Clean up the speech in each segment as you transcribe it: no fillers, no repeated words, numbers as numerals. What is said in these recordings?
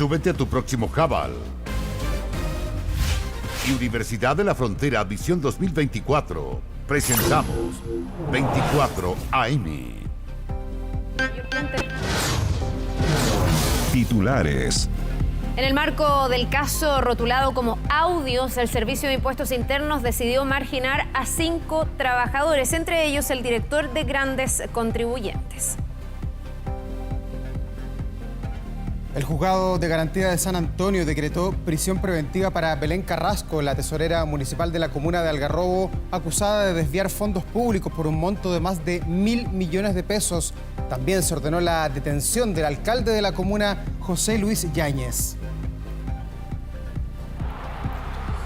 Súbete a tu próximo Jabal. Y Universidad de la Frontera Visión 2024. Presentamos 24 AM. Titulares. En el marco del caso rotulado como audios, el Servicio de Impuestos Internos decidió marginar a 5 trabajadores, entre ellos el director de Grandes Contribuyentes. El Juzgado de Garantía de San Antonio decretó prisión preventiva para Belén Carrasco, la tesorera municipal de la comuna de Algarrobo, acusada de desviar fondos públicos por un monto de más de 1.000 millones de pesos. También se ordenó la detención del alcalde de la comuna, José Luis Yáñez.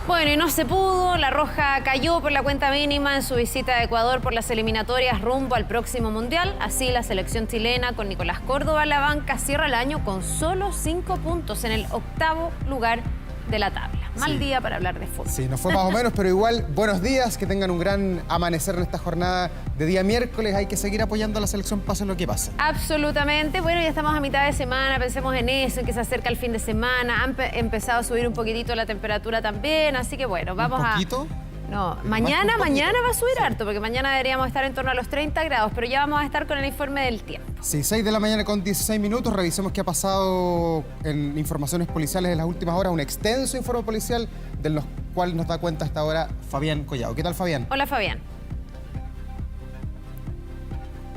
Bueno, y no se pudo. La Roja cayó por la cuenta mínima en su visita a Ecuador por las eliminatorias rumbo al próximo Mundial. Así, la selección chilena, con Nicolás Córdoba a la banca, cierra el año con solo 5 puntos en el 8º lugar de la tabla. Mal día para hablar de fútbol. Sí, nos fue más o menos, pero igual, buenos días, que tengan un gran amanecer en esta jornada de día miércoles. Hay que seguir apoyando a la selección, pase lo que pase. Absolutamente. Bueno, ya estamos a mitad de semana, pensemos en eso, en que se acerca el fin de semana. Han empezado a subir un poquitito la temperatura también, así que bueno, vamos ¿Un poquito? No, mañana va a subir harto, porque mañana deberíamos estar en torno a los 30 grados, pero ya vamos a estar con el informe del tiempo. Sí, 6 de la mañana con 16 minutos. Revisemos qué ha pasado en informaciones policiales en las últimas horas. Un extenso informe policial del cual nos da cuenta hasta ahora Fabián Collado. ¿Qué tal, Fabián? Hola, Fabián.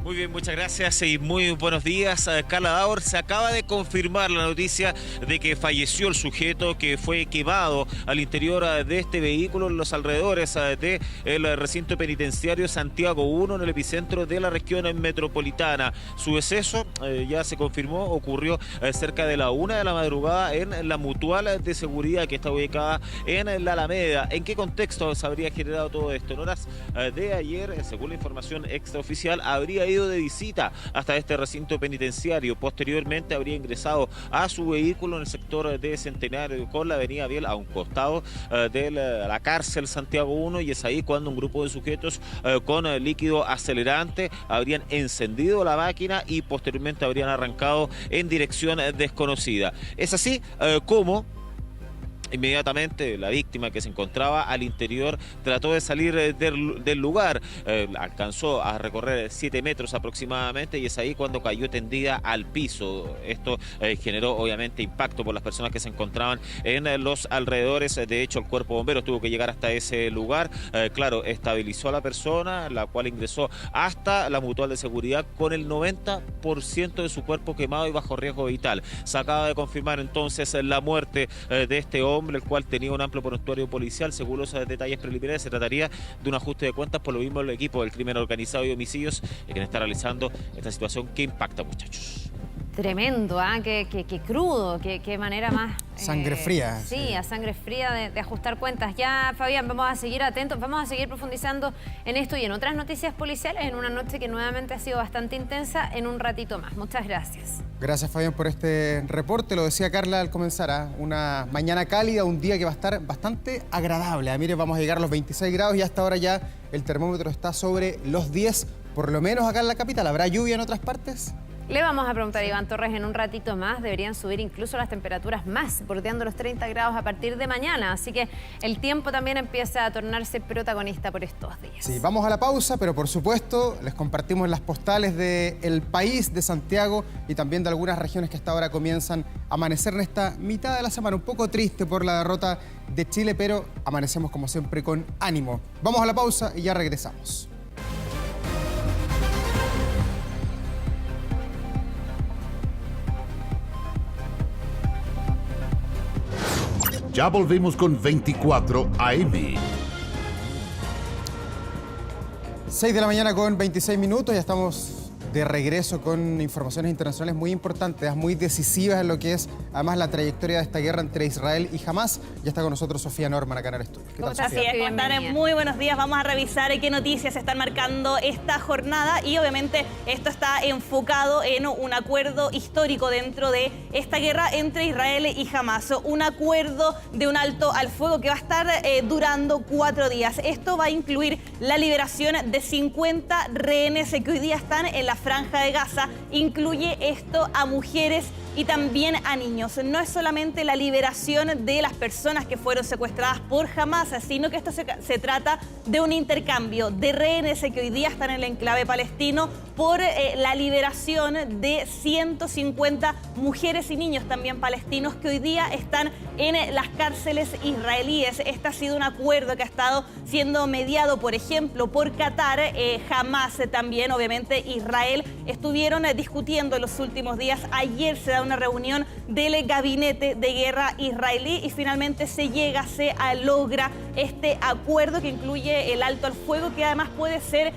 Muy bien, muchas gracias y muy buenos días. Carla Daur, se acaba de confirmar la noticia de que falleció el sujeto que fue quemado al interior de este vehículo en los alrededores del recinto penitenciario Santiago 1 en el epicentro de la región metropolitana. Su deceso ya se confirmó, ocurrió cerca de la 1 de la madrugada en la Mutual de Seguridad que está ubicada en la Alameda. ¿En qué contexto se habría generado todo esto? En horas de ayer, según la información extraoficial, habría ido de visita hasta este recinto penitenciario. Posteriormente habría ingresado a su vehículo en el sector de Centenario con la avenida Biel a un costado de la cárcel Santiago 1, y es ahí cuando un grupo de sujetos con líquido acelerante habrían encendido la máquina y posteriormente habrían arrancado en dirección desconocida. Es así como inmediatamente la víctima, que se encontraba al interior, trató de salir del lugar. Alcanzó a recorrer 7 metros aproximadamente y es ahí cuando cayó tendida al piso. Esto generó obviamente impacto por las personas que se encontraban en los alrededores. De hecho, el cuerpo de bomberos tuvo que llegar hasta ese lugar. Claro, estabilizó a la persona, la cual ingresó hasta la Mutual de Seguridad con el 90% de su cuerpo quemado y bajo riesgo vital. Se acaba de confirmar entonces la muerte de este hombre, el cual tenía un amplio prontuario policial. Según los detalles preliminares, se trataría de un ajuste de cuentas. Por lo mismo, el equipo del crimen organizado y homicidios quien está realizando esta situación que impacta, muchachos. Tremendo, ¿ah? Qué crudo, qué manera más... Sangre fría. Sí, a sangre fría de ajustar cuentas. Ya, Fabián, vamos a seguir atentos, vamos a seguir profundizando en esto y en otras noticias policiales en una noche que nuevamente ha sido bastante intensa en un ratito más. Muchas gracias. Gracias, Fabián, por este reporte. Lo decía Carla al comenzar, una mañana cálida, un día que va a estar bastante agradable. Mire, vamos a llegar a los 26 grados y hasta ahora ya el termómetro está sobre los 10, por lo menos acá en la capital. ¿Habrá lluvia en otras partes? Le vamos a preguntar a Iván Torres en un ratito más. Deberían subir incluso las temperaturas más, bordeando los 30 grados a partir de mañana. Así que el tiempo también empieza a tornarse protagonista por estos días. Sí, vamos a la pausa, pero por supuesto les compartimos las postales del país, de Santiago y también de algunas regiones que hasta ahora comienzan a amanecer en esta mitad de la semana. Un poco triste por la derrota de Chile, pero amanecemos como siempre con ánimo. Vamos a la pausa y ya regresamos. Ya volvemos con 24 AM. 6 de la mañana con 26 minutos, ya estamos de regreso con informaciones internacionales muy importantes, muy decisivas en lo que es además la trayectoria de esta guerra entre Israel y Hamás. Ya está con nosotros Sofía Norman acá en el estudio. ¿Qué tal, Sofía? Así es, ¿cómo están? Muy buenos días. Vamos a revisar qué noticias están marcando esta jornada y obviamente esto está enfocado en un acuerdo histórico dentro de esta guerra entre Israel y Hamás. Un acuerdo de un alto al fuego que va a estar durando 4 días. Esto va a incluir la liberación de 50 rehenes que hoy día están en la Franja de Gaza, incluye esto a mujeres y también a niños. No es solamente la liberación de las personas que fueron secuestradas por Hamás, sino que esto se trata de un intercambio de rehenes que hoy día están en el enclave palestino por la liberación de 150 mujeres y niños también palestinos que hoy día están en las cárceles israelíes. Este ha sido un acuerdo que ha estado siendo mediado, por ejemplo, por Qatar, Hamás también, obviamente Israel, estuvieron discutiendo en los últimos días. Ayer se da una reunión del gabinete de guerra israelí y finalmente se logra este acuerdo que incluye el alto al fuego, que además puede ser,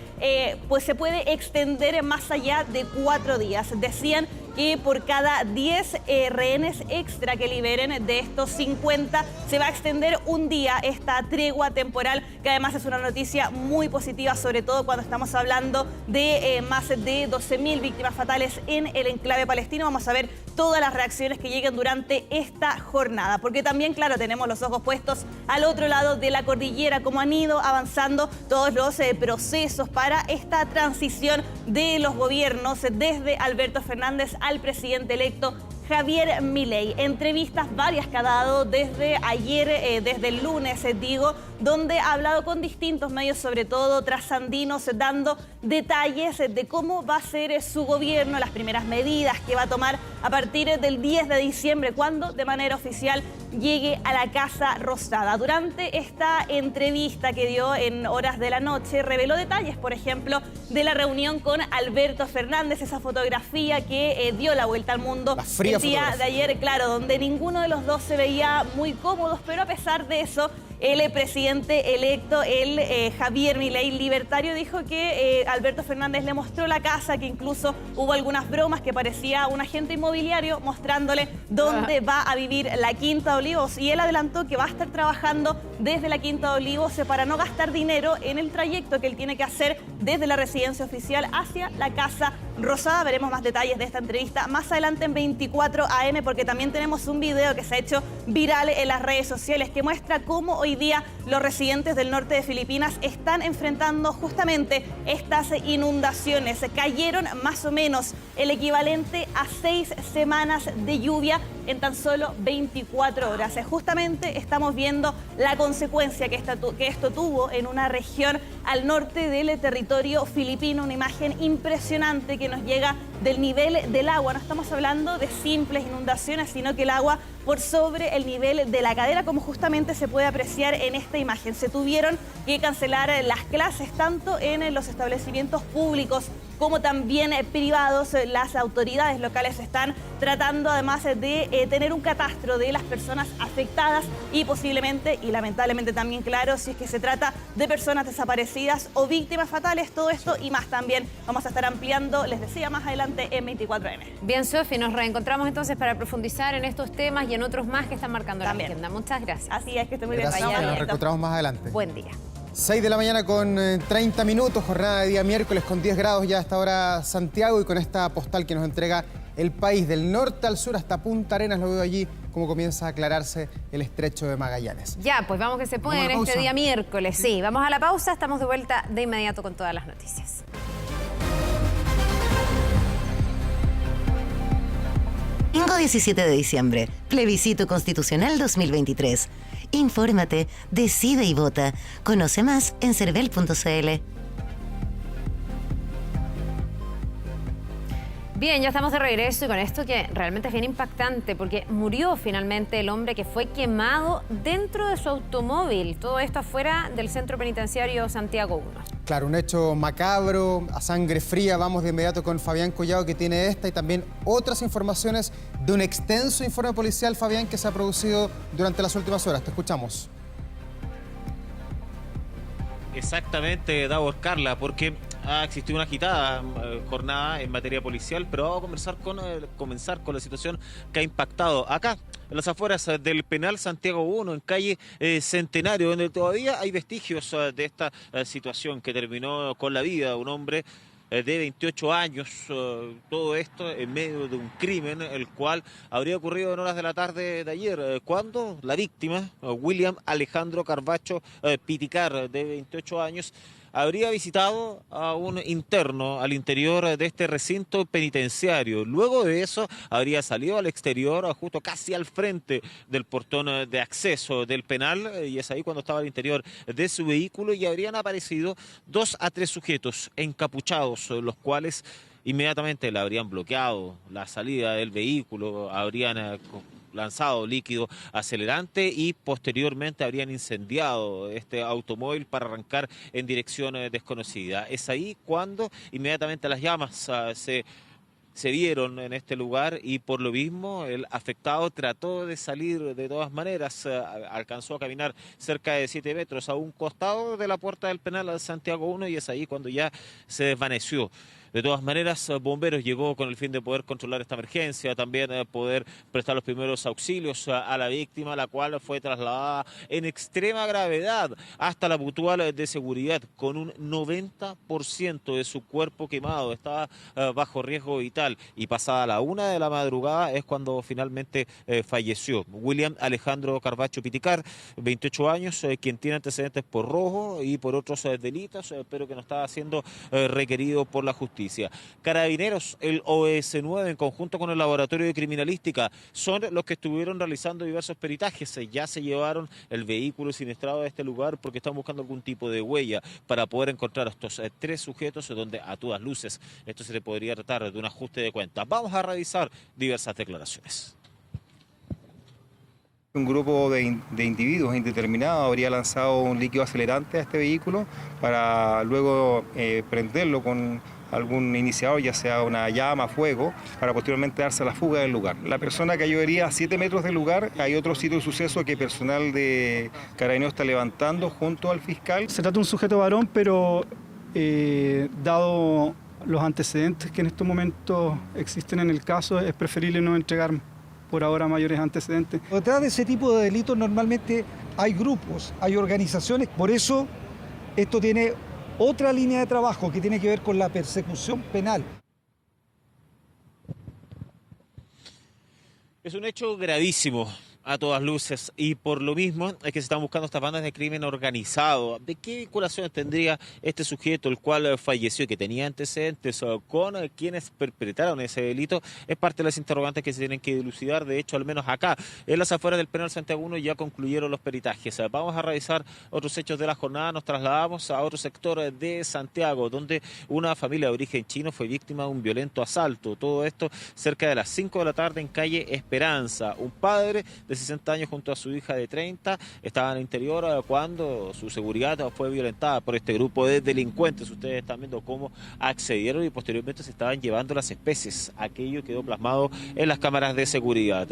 pues se puede extender más allá de 4 días. Decían que por cada 10 rehenes extra que liberen de estos 50 se va a extender un día esta tregua temporal, que además es una noticia muy positiva, sobre todo cuando estamos hablando de más de 12.000 víctimas fatales en el enclave palestino. Vamos a ver todas las reacciones que lleguen durante esta jornada, porque también, claro, tenemos los ojos puestos al otro lado de la cordillera, cómo han ido avanzando todos los procesos para esta transición de los gobiernos desde Alberto Fernández al presidente electo Javier Milei. Entrevistas varias que ha dado desde ayer, desde el lunes, donde ha hablado con distintos medios, sobre todo trasandinos, dando detalles de cómo va a ser su gobierno, las primeras medidas que va a tomar a partir del 10 de diciembre, cuando de manera oficial llegue a la Casa Rosada. Durante esta entrevista que dio en horas de la noche, reveló detalles, por ejemplo, de la reunión con Alberto Fernández, esa fotografía que dio la vuelta al mundo el día de ayer, claro, donde ninguno de los dos se veía muy cómodos, pero a pesar de eso, el presidente electo, Javier Milei, libertario, dijo que Alberto Fernández le mostró la casa, que incluso hubo algunas bromas, que parecía un agente inmobiliario mostrándole dónde va a vivir la Quinta de Olivos, y él adelantó que va a estar trabajando desde la Quinta de Olivos para no gastar dinero en el trayecto que él tiene que hacer desde la residencia oficial hacia la Casa Rosada. Veremos más detalles de esta entrevista más adelante en 24 AM, porque también tenemos un video que se ha hecho viral en las redes sociales que muestra cómo hoy día los residentes del norte de Filipinas están enfrentando justamente estas inundaciones. Cayeron más o menos el equivalente a 6 semanas de lluvia en tan solo 24 horas. Justamente estamos viendo la consecuencia que esto tuvo en una región al norte del territorio filipino, una imagen impresionante que nos llega del nivel del agua. No estamos hablando de simples inundaciones, sino que el agua por sobre el nivel de la cadera, como justamente se puede apreciar en esta imagen. Se tuvieron que cancelar las clases tanto en los establecimientos públicos como también privados. Las autoridades locales están tratando además de tener un catastro de las personas afectadas y posiblemente, y lamentablemente también, claro, si es que se trata de personas desaparecidas o víctimas fatales. Todo esto y más también vamos a estar ampliando, les decía, más adelante en 24M. Bien, Sofi, nos reencontramos entonces para profundizar en estos temas y en otros más que están marcando la agenda. Muchas gracias. Así es, que esté muy bien. Gracias, nos reencontramos más adelante. Buen día. 6 de la mañana con 30 minutos, jornada de día miércoles con 10 grados ya hasta ahora Santiago, y con esta postal que nos entrega el país del norte al sur hasta Punta Arenas. Lo veo allí cómo comienza a aclararse el estrecho de Magallanes. Ya, pues vamos que se puede en este día miércoles. Sí, vamos a la pausa, estamos de vuelta de inmediato con todas las noticias. Domingo 17 de diciembre, plebiscito constitucional 2023. Infórmate, decide y vota. Conoce más en cervel.cl. Bien, ya estamos de regreso y con esto que realmente es bien impactante, porque murió finalmente el hombre que fue quemado dentro de su automóvil. Todo esto afuera del centro penitenciario Santiago 1. Claro, un hecho macabro, a sangre fría. Vamos de inmediato con Fabián Collado, que tiene esta y también otras informaciones de un extenso informe policial, Fabián, que se ha producido durante las últimas horas. Te escuchamos. Exactamente, Davor, Carla, porque ha existido una agitada jornada en materia policial, pero vamos a comenzar con la situación que ha impactado acá, en las afueras del penal Santiago 1, en calle Centenario, donde todavía hay vestigios de esta situación que terminó con la vida de un hombre de 28 años, todo esto en medio de un crimen, el cual habría ocurrido en horas de la tarde de ayer, cuando la víctima, William Alejandro Carvacho Piticar, de 28 años, habría visitado a un interno al interior de este recinto penitenciario. Luego de eso habría salido al exterior, justo casi al frente del portón de acceso del penal, y es ahí cuando estaba al interior de su vehículo y habrían aparecido 2 a 3 sujetos encapuchados, los cuales inmediatamente le habrían bloqueado la salida del vehículo, habrían lanzado líquido acelerante y posteriormente habrían incendiado este automóvil para arrancar en dirección desconocida. Es ahí cuando inmediatamente las llamas se vieron en este lugar y por lo mismo el afectado trató de salir de todas maneras, alcanzó a caminar cerca de 7 metros a un costado de la puerta del penal de Santiago 1 y es ahí cuando ya se desvaneció. De todas maneras, Bomberos llegó con el fin de poder controlar esta emergencia, también poder prestar los primeros auxilios a la víctima, la cual fue trasladada en extrema gravedad hasta la mutual de seguridad con un 90% de su cuerpo quemado. Estaba bajo riesgo vital y pasada la 1 de la madrugada es cuando finalmente falleció. William Alejandro Carvacho Piticar, 28 años, quien tiene antecedentes por robo y por otros delitos, pero que no estaba siendo requerido por la justicia. Carabineros, el OS9 en conjunto con el Laboratorio de Criminalística son los que estuvieron realizando diversos peritajes. Ya se llevaron el vehículo siniestrado de este lugar porque están buscando algún tipo de huella para poder encontrar a estos 3 sujetos donde a todas luces esto se le podría tratar de un ajuste de cuentas. Vamos a revisar diversas declaraciones. Un grupo de individuos indeterminados habría lanzado un líquido acelerante a este vehículo para luego prenderlo con algún iniciador, ya sea una llama, fuego, para posteriormente darse a la fuga del lugar. La persona cayería a 7 metros del lugar. Hay otro sitio de suceso que personal de Carabineros está levantando junto al fiscal. Se trata de un sujeto varón, pero dado los antecedentes que en estos momentos existen en el caso, es preferible no entregar por ahora mayores antecedentes. Detrás de ese tipo de delitos normalmente hay grupos, hay organizaciones, por eso esto tiene otra línea de trabajo que tiene que ver con la persecución penal. Es un hecho gravísimo a todas luces y por lo mismo es que se están buscando estas bandas de crimen organizado. ¿De qué vinculaciones tendría este sujeto, el cual falleció y que tenía antecedentes con quienes perpetraron ese delito? Es parte de las interrogantes que se tienen que dilucidar. De hecho, al menos acá, en las afueras del penal Santiago 1 ya concluyeron los peritajes. Vamos a revisar otros hechos de la jornada. Nos trasladamos a otro sector de Santiago, donde una familia de origen chino fue víctima de un violento asalto. Todo esto cerca de las 5 de la tarde en calle Esperanza. Un padre de 60 años junto a su hija de 30 estaban al interior cuando su seguridad fue violentada por este grupo de delincuentes. Ustedes están viendo cómo accedieron y posteriormente se estaban llevando las especies. Aquello quedó plasmado en las cámaras de seguridad.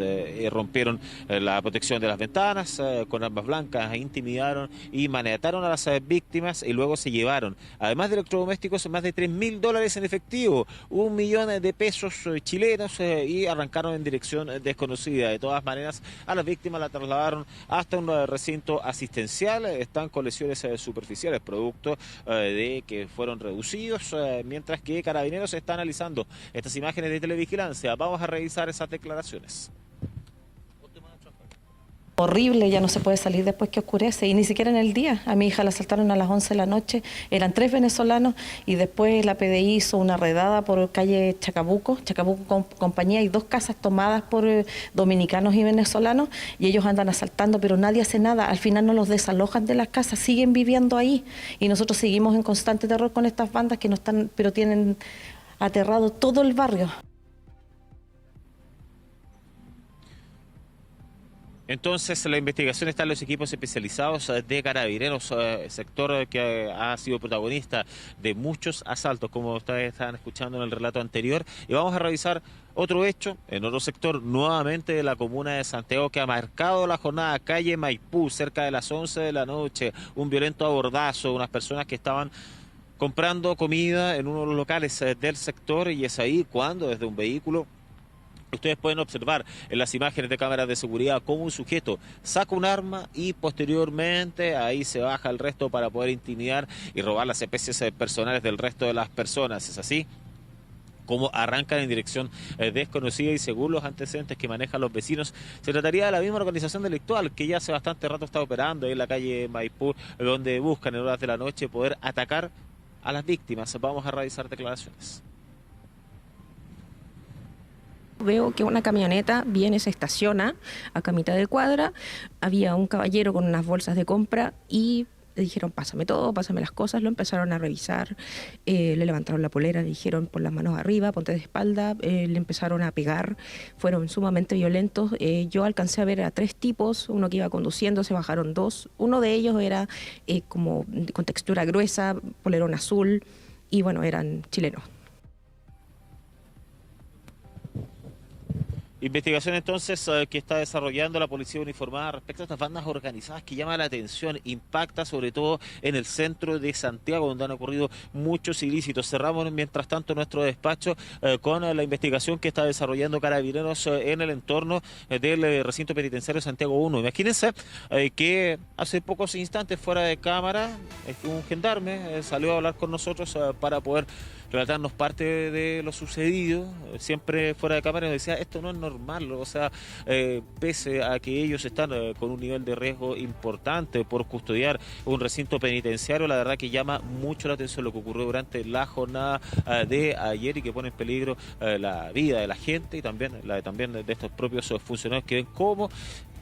Rompieron la protección de las ventanas con armas blancas, intimidaron y maniataron a las víctimas y luego se llevaron, además de electrodomésticos, más de $3.000 en efectivo, 1 millón de pesos chilenos y arrancaron en dirección desconocida. De todas maneras, a las víctimas la trasladaron hasta un recinto asistencial. Están con lesiones superficiales, producto de que fueron reducidos, mientras que Carabineros está analizando estas imágenes de televigilancia. Vamos a revisar esas declaraciones. Horrible, ya no se puede salir después que oscurece y ni siquiera en el día. A mi hija la asaltaron a las 11 de la noche, eran 3 venezolanos y después la PDI hizo una redada por calle Chacabuco compañía, y 2 casas tomadas por dominicanos y venezolanos y ellos andan asaltando, pero nadie hace nada. Al final no los desalojan de las casas, siguen viviendo ahí y nosotros seguimos en constante terror con estas bandas que no están, pero tienen aterrado todo el barrio. Entonces, la investigación está en los equipos especializados de Carabineros, sector que ha sido protagonista de muchos asaltos, como ustedes estaban escuchando en el relato anterior. Y vamos a revisar otro hecho en otro sector, nuevamente de la comuna de Santiago, que ha marcado la jornada. Calle Maipú, cerca de las 11 de la noche, un violento abordazo, unas personas que estaban comprando comida en uno de los locales del sector, y es ahí cuando desde un vehículo ustedes pueden observar en las imágenes de cámaras de seguridad cómo un sujeto saca un arma y posteriormente ahí se baja el resto para poder intimidar y robar las especies personales del resto de las personas. ¿Es así? cómo arrancan en dirección desconocida y según los antecedentes que manejan los vecinos, se trataría de la misma organización delictual que ya hace bastante rato está operando en la calle Maipú, donde buscan en horas de la noche poder atacar a las víctimas. Vamos a revisar declaraciones. Veo que una camioneta viene, se estaciona acá a mitad de cuadra, había un caballero con unas bolsas de compra y le dijeron pásame todo, pásame las cosas, lo empezaron a revisar, le levantaron la polera, le dijeron pon las manos arriba, ponte de espalda, le empezaron a pegar, fueron sumamente violentos. Yo alcancé a ver a 3 tipos, uno que iba conduciendo, se bajaron 2, uno de ellos era como con textura gruesa, polerón azul y bueno, eran chilenos. Investigación entonces que está desarrollando la policía uniformada respecto a estas bandas organizadas que llama la atención, impacta sobre todo en el centro de Santiago donde han ocurrido muchos ilícitos. Cerramos mientras tanto nuestro despacho con la investigación que está desarrollando Carabineros en el entorno del recinto penitenciario Santiago 1. Imagínense que hace pocos instantes fuera de cámara un gendarme salió a hablar con nosotros para poder relatarnos parte de lo sucedido, siempre fuera de cámara, nos decía, esto no es normal, o sea, pese a que ellos están con un nivel de riesgo importante por custodiar un recinto penitenciario, la verdad que llama mucho la atención lo que ocurrió durante la jornada de ayer y que pone en peligro la vida de la gente y también la de estos propios funcionarios que ven cómo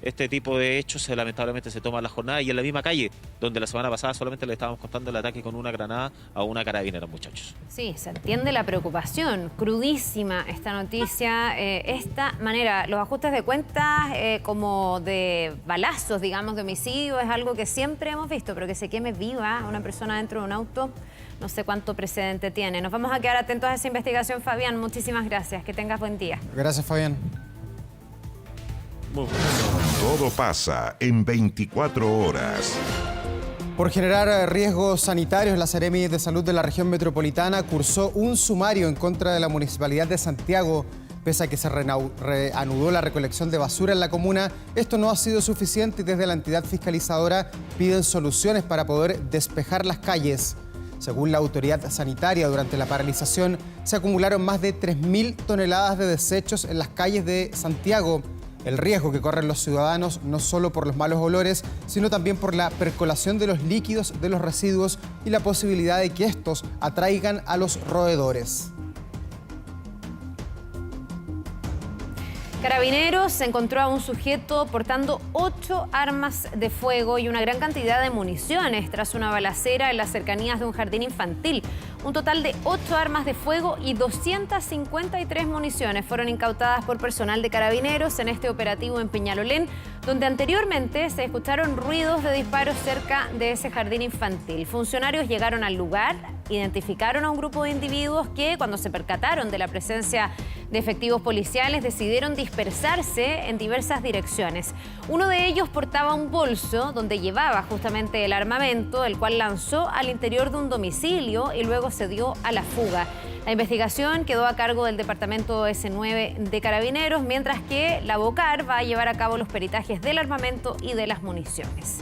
este tipo de hechos lamentablemente se toma la jornada y en la misma calle donde la semana pasada solamente le estábamos contando el ataque con una granada a una carabinera, muchachos. Sí, se entiende la preocupación, crudísima esta noticia, esta manera, los ajustes de cuentas como de balazos, digamos, de homicidio, es algo que siempre hemos visto, pero que se queme viva una persona dentro de un auto, no sé cuánto precedente tiene. Nos vamos a quedar atentos a esa investigación, Fabián, muchísimas gracias, que tengas buen día. Gracias, Fabián. Todo pasa en 24 horas. Por generar riesgos sanitarios, la Seremi de Salud de la región metropolitana cursó un sumario en contra de la Municipalidad de Santiago. Pese a que se reanudó la recolección de basura en la comuna, esto no ha sido suficiente y desde la entidad fiscalizadora piden soluciones para poder despejar las calles. Según la autoridad sanitaria, durante la paralización se acumularon más de 3.000 toneladas de desechos en las calles de Santiago. El riesgo que corren los ciudadanos no solo por los malos olores, sino también por la percolación de los líquidos de los residuos y la posibilidad de que estos atraigan a los roedores. Carabineros encontró a un sujeto portando 8 armas de fuego y una gran cantidad de municiones tras una balacera en las cercanías de un jardín infantil. Un total de 8 armas de fuego y 253 municiones fueron incautadas por personal de Carabineros en este operativo en Peñalolén, donde anteriormente se escucharon ruidos de disparos cerca de ese jardín infantil. Funcionarios llegaron al lugar, identificaron a un grupo de individuos que, cuando se percataron de la presencia de efectivos policiales, decidieron dispersarse en diversas direcciones. Uno de ellos portaba un bolso donde llevaba justamente el armamento, el cual lanzó al interior de un domicilio y luego se dio a la fuga. La investigación quedó a cargo del Departamento S9 de Carabineros, mientras que la BOCAR va a llevar a cabo los peritajes del armamento y de las municiones.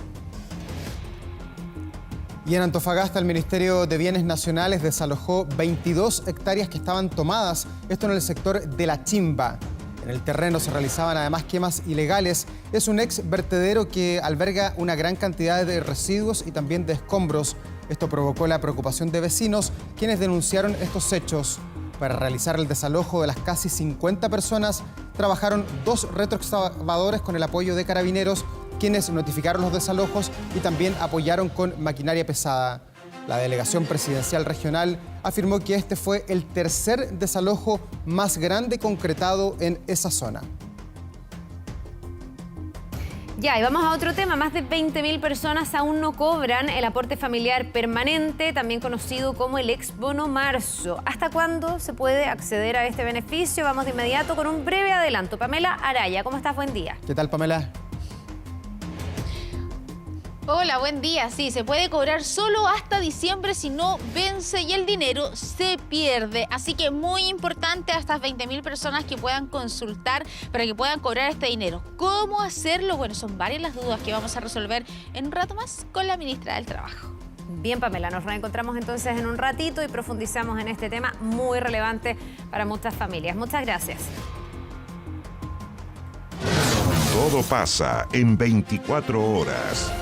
Y en Antofagasta, el Ministerio de Bienes Nacionales desalojó 22 hectáreas que estaban tomadas, esto en el sector de La Chimba. En el terreno se realizaban además quemas ilegales. Es un ex vertedero que alberga una gran cantidad de residuos y también de escombros. Esto provocó la preocupación de vecinos, quienes denunciaron estos hechos. Para realizar el desalojo de las casi 50 personas, trabajaron 2 retroexcavadores con el apoyo de Carabineros, quienes notificaron los desalojos y también apoyaron con maquinaria pesada. La delegación presidencial regional afirmó que este fue el tercer desalojo más grande concretado en esa zona. Ya, y vamos a otro tema. Más de 20.000 personas aún no cobran el aporte familiar permanente, también conocido como el ex bono marzo. ¿Hasta cuándo se puede acceder a este beneficio? Vamos de inmediato con un breve adelanto. Pamela Araya, ¿cómo estás? Buen día. ¿Qué tal, Pamela? Hola, buen día. Sí, se puede cobrar solo hasta diciembre si no vence y el dinero se pierde. Así que muy importante a estas 20.000 personas que puedan consultar para que puedan cobrar este dinero. ¿Cómo hacerlo? Bueno, son varias las dudas que vamos a resolver en un rato más con la ministra del Trabajo. Bien, Pamela, nos reencontramos entonces en un ratito y profundizamos en este tema muy relevante para muchas familias. Muchas gracias. Todo pasa en 24 horas.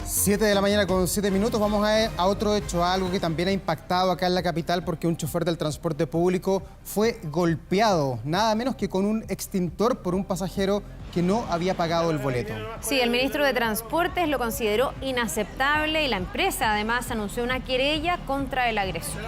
7 de la mañana con 7 minutos. Vamos a otro hecho, algo que también ha impactado acá en la capital, porque un chofer del transporte público fue golpeado, nada menos que con un extintor por un pasajero que no había pagado el boleto. Sí, el ministro de Transportes lo consideró inaceptable y la empresa además anunció una querella contra el agresor.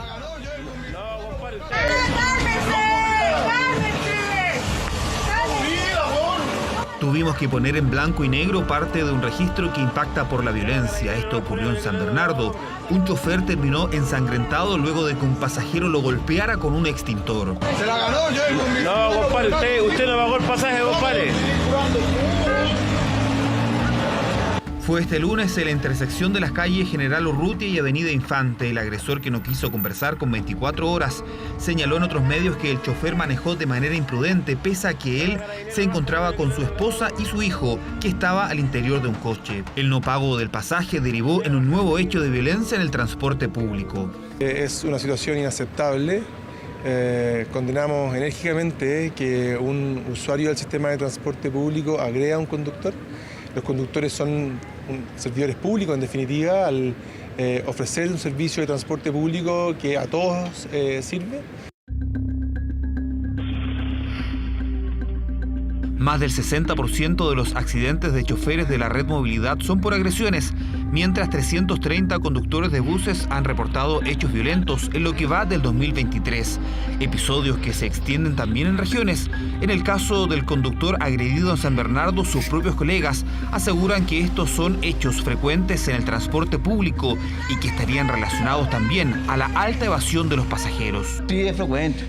Tuvimos que poner en blanco y negro parte de un registro que impacta por la violencia. Esto ocurrió en San Bernardo. Un chofer terminó ensangrentado luego de que un pasajero lo golpeara con un extintor. Se la ganó yo. No, compadre, usted no pagó el pasaje, compadre. Fue este lunes en la intersección de las calles General Urrutia y Avenida Infante. El agresor, que no quiso conversar con 24 horas, señaló en otros medios que el chofer manejó de manera imprudente, pese a que él se encontraba con su esposa y su hijo, que estaba al interior de un coche. El no pago del pasaje derivó en un nuevo hecho de violencia en el transporte público. Es una situación inaceptable. Condenamos enérgicamente que un usuario del sistema de transporte público agreda a un conductor. Los conductores son servidores públicos, en definitiva, al ofrecer un servicio de transporte público que a todos sirve. Más del 60% de los accidentes de choferes de la red Movilidad son por agresiones, mientras 330 conductores de buses han reportado hechos violentos en lo que va del 2023. Episodios que se extienden también en regiones. En el caso del conductor agredido en San Bernardo, sus propios colegas aseguran que estos son hechos frecuentes en el transporte público y que estarían relacionados también a la alta evasión de los pasajeros. Sí, es frecuente.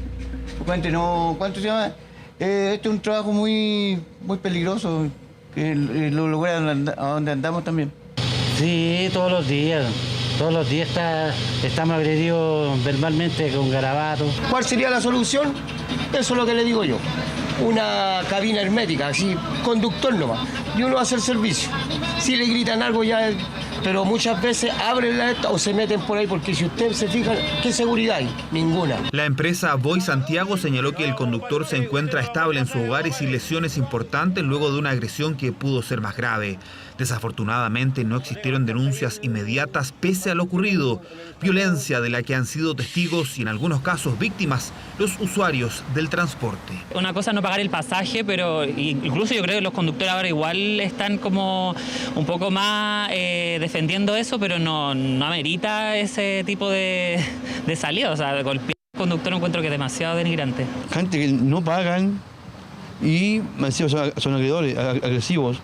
Frecuente, no. ¿Cuánto se llama? Este es un trabajo muy peligroso, que lo logra a donde andamos también. Sí, todos los días estamos agredidos verbalmente con garabatos. ¿Cuál sería la solución? Eso es lo que le digo yo. Una cabina hermética, así, conductor nomás, y uno hace el servicio. Si le gritan algo ya, pero muchas veces abren la o se meten por ahí, porque si usted se fija, ¿qué seguridad hay? Ninguna. La empresa Voy Santiago señaló que el conductor se encuentra estable en su hogar y sin lesiones importantes luego de una agresión que pudo ser más grave. Desafortunadamente no existieron denuncias inmediatas pese a lo ocurrido, violencia de la que han sido testigos y en algunos casos víctimas los usuarios del transporte. Una cosa es no pagar el pasaje, pero incluso yo creo que los conductores ahora igual están como un poco más defendiendo eso, pero no amerita ese tipo de salida. O sea, golpear al conductor encuentro que es demasiado denigrante. Gente que no pagan y son agresivos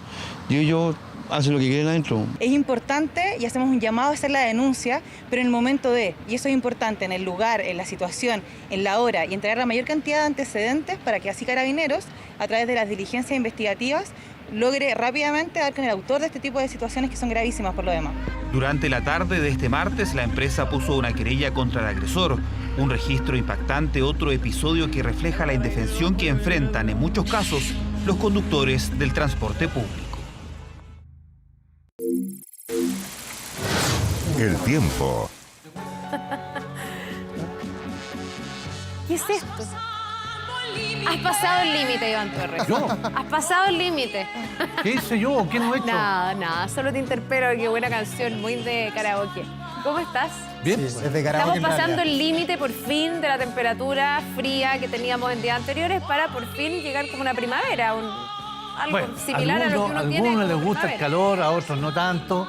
y ellos hacen lo que quieren adentro. Es importante y hacemos un llamado a hacer la denuncia, pero en el momento y eso es importante, en el lugar, en la situación, en la hora, y entregar la mayor cantidad de antecedentes para que así Carabineros, a través de las diligencias investigativas, logre rápidamente dar con el autor de este tipo de situaciones que son gravísimas por lo demás. Durante la tarde de este martes, la empresa puso una querella contra el agresor. Un registro impactante, otro episodio que refleja la indefensión que enfrentan en muchos casos los conductores del transporte público. El tiempo. ¿Qué es esto? Has pasado el límite, Iván Torres. ¿Yo? Has pasado el límite. ¿Qué hice yo? ¿Qué no he hecho? Nada, solo te interpelo. Qué buena canción, muy de karaoke. ¿Cómo estás? Bien. Sí, es de karaoke. Estamos pasando el límite por fin de la temperatura fría que teníamos en días anteriores para por fin llegar como una primavera, algo similar a lo que uno tiene. A algunos les gusta el calor, a otros no tanto,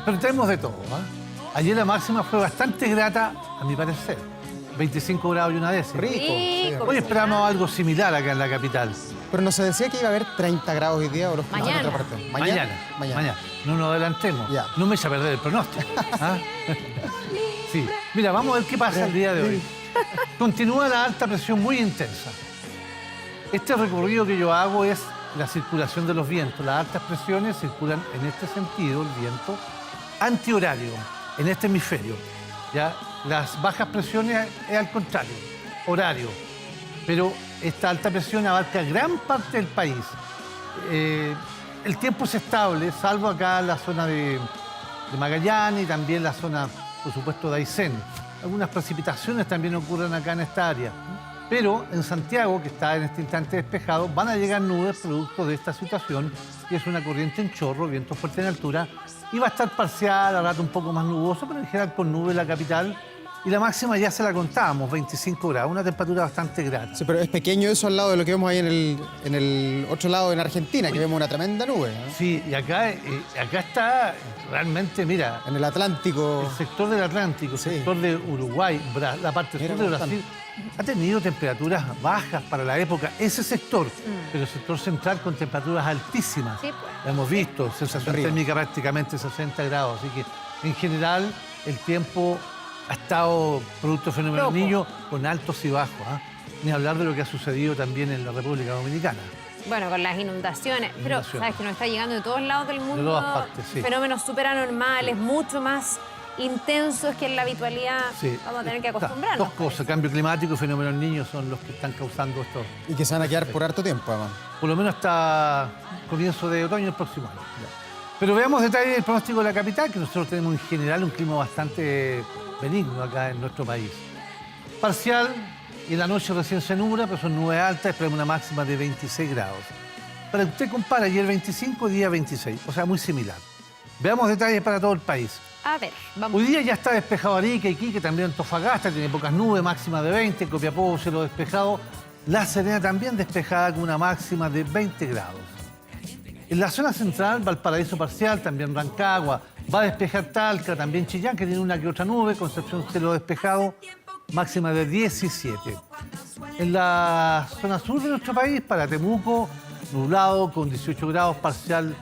pero tenemos de todo. Ayer la máxima fue bastante grata, a mi parecer. 25 grados y una décima. Rico. Hoy esperamos algo similar acá en la capital. Pero no se decía que iba a haber 30 grados hoy día o los mañana. En otra parte. Mañana. No nos adelantemos. Ya. No me echa a perder el pronóstico. Sí. Mira, vamos a ver qué pasa el día de hoy. Continúa la alta presión muy intensa. Este recorrido que yo hago es la circulación de los vientos. Las altas presiones circulan en este sentido, el viento, antihorario, en este hemisferio. ¿Ya? Las bajas presiones es al contrario, horario. Pero esta alta presión abarca gran parte del país. El tiempo es estable, salvo acá en la zona de de Magallanes y también la zona, por supuesto, de Aysén. Algunas precipitaciones también ocurren acá en esta área. Pero en Santiago, que está en este instante despejado, van a llegar nubes producto de esta situación, que es una corriente en chorro, viento fuerte en altura, y va a estar parcial, a rato un poco más nuboso, pero en general con nubes la capital. Y la máxima ya se la contábamos, 25 grados, una temperatura bastante grata. Sí, pero es pequeño eso al lado de lo que vemos ahí en el otro lado, en Argentina, que vemos una tremenda nube, ¿no? Sí, y acá está realmente, mira... En el Atlántico. El sector del Atlántico, el sector de Uruguay, la parte sur de Brasil, ha tenido temperaturas bajas para la época. Ese sector, pero el sector central con temperaturas altísimas. Sí, pues. Lo hemos visto, sensación térmica prácticamente 60 grados. Así que, en general, el tiempo... ha estado producto del fenómeno del Niño con altos y bajos, ¿eh? Ni hablar de lo que ha sucedido también en la República Dominicana. Bueno, con las inundaciones. Pero, ¿sabes que nos está llegando de todos lados del mundo? De todas partes, sí. Fenómenos súper anormales, mucho más intensos que en la habitualidad. Sí. Vamos a tener que acostumbrarnos. Dos cosas, cambio climático y fenómeno del Niño son los que están causando esto. Y que se van a quedar por harto tiempo, además. Por lo menos hasta comienzo de otoño del próximo año. Pero veamos detalles del pronóstico de la capital, que nosotros tenemos en general un clima bastante benigno acá en nuestro país. Parcial, y en la noche recién se nubla, pero son nubes altas, esperamos una máxima de 26 grados. Para que usted compara, ayer 25, día 26, o sea, muy similar. Veamos detalles para todo el país. A ver, vamos. Hoy día ya está despejado Arica, Iquique, también Antofagasta, tiene pocas nubes, máxima de 20, Copiapó, cielo despejado. La Serena también despejada con una máxima de 20 grados. En la zona central, Valparaíso parcial, también Rancagua, va a despejar Talca, también Chillán, que tiene una que otra nube, Concepción cielo despejado, máxima de 17. En la zona sur de nuestro país, para Temuco, nublado con 18 grados, parcial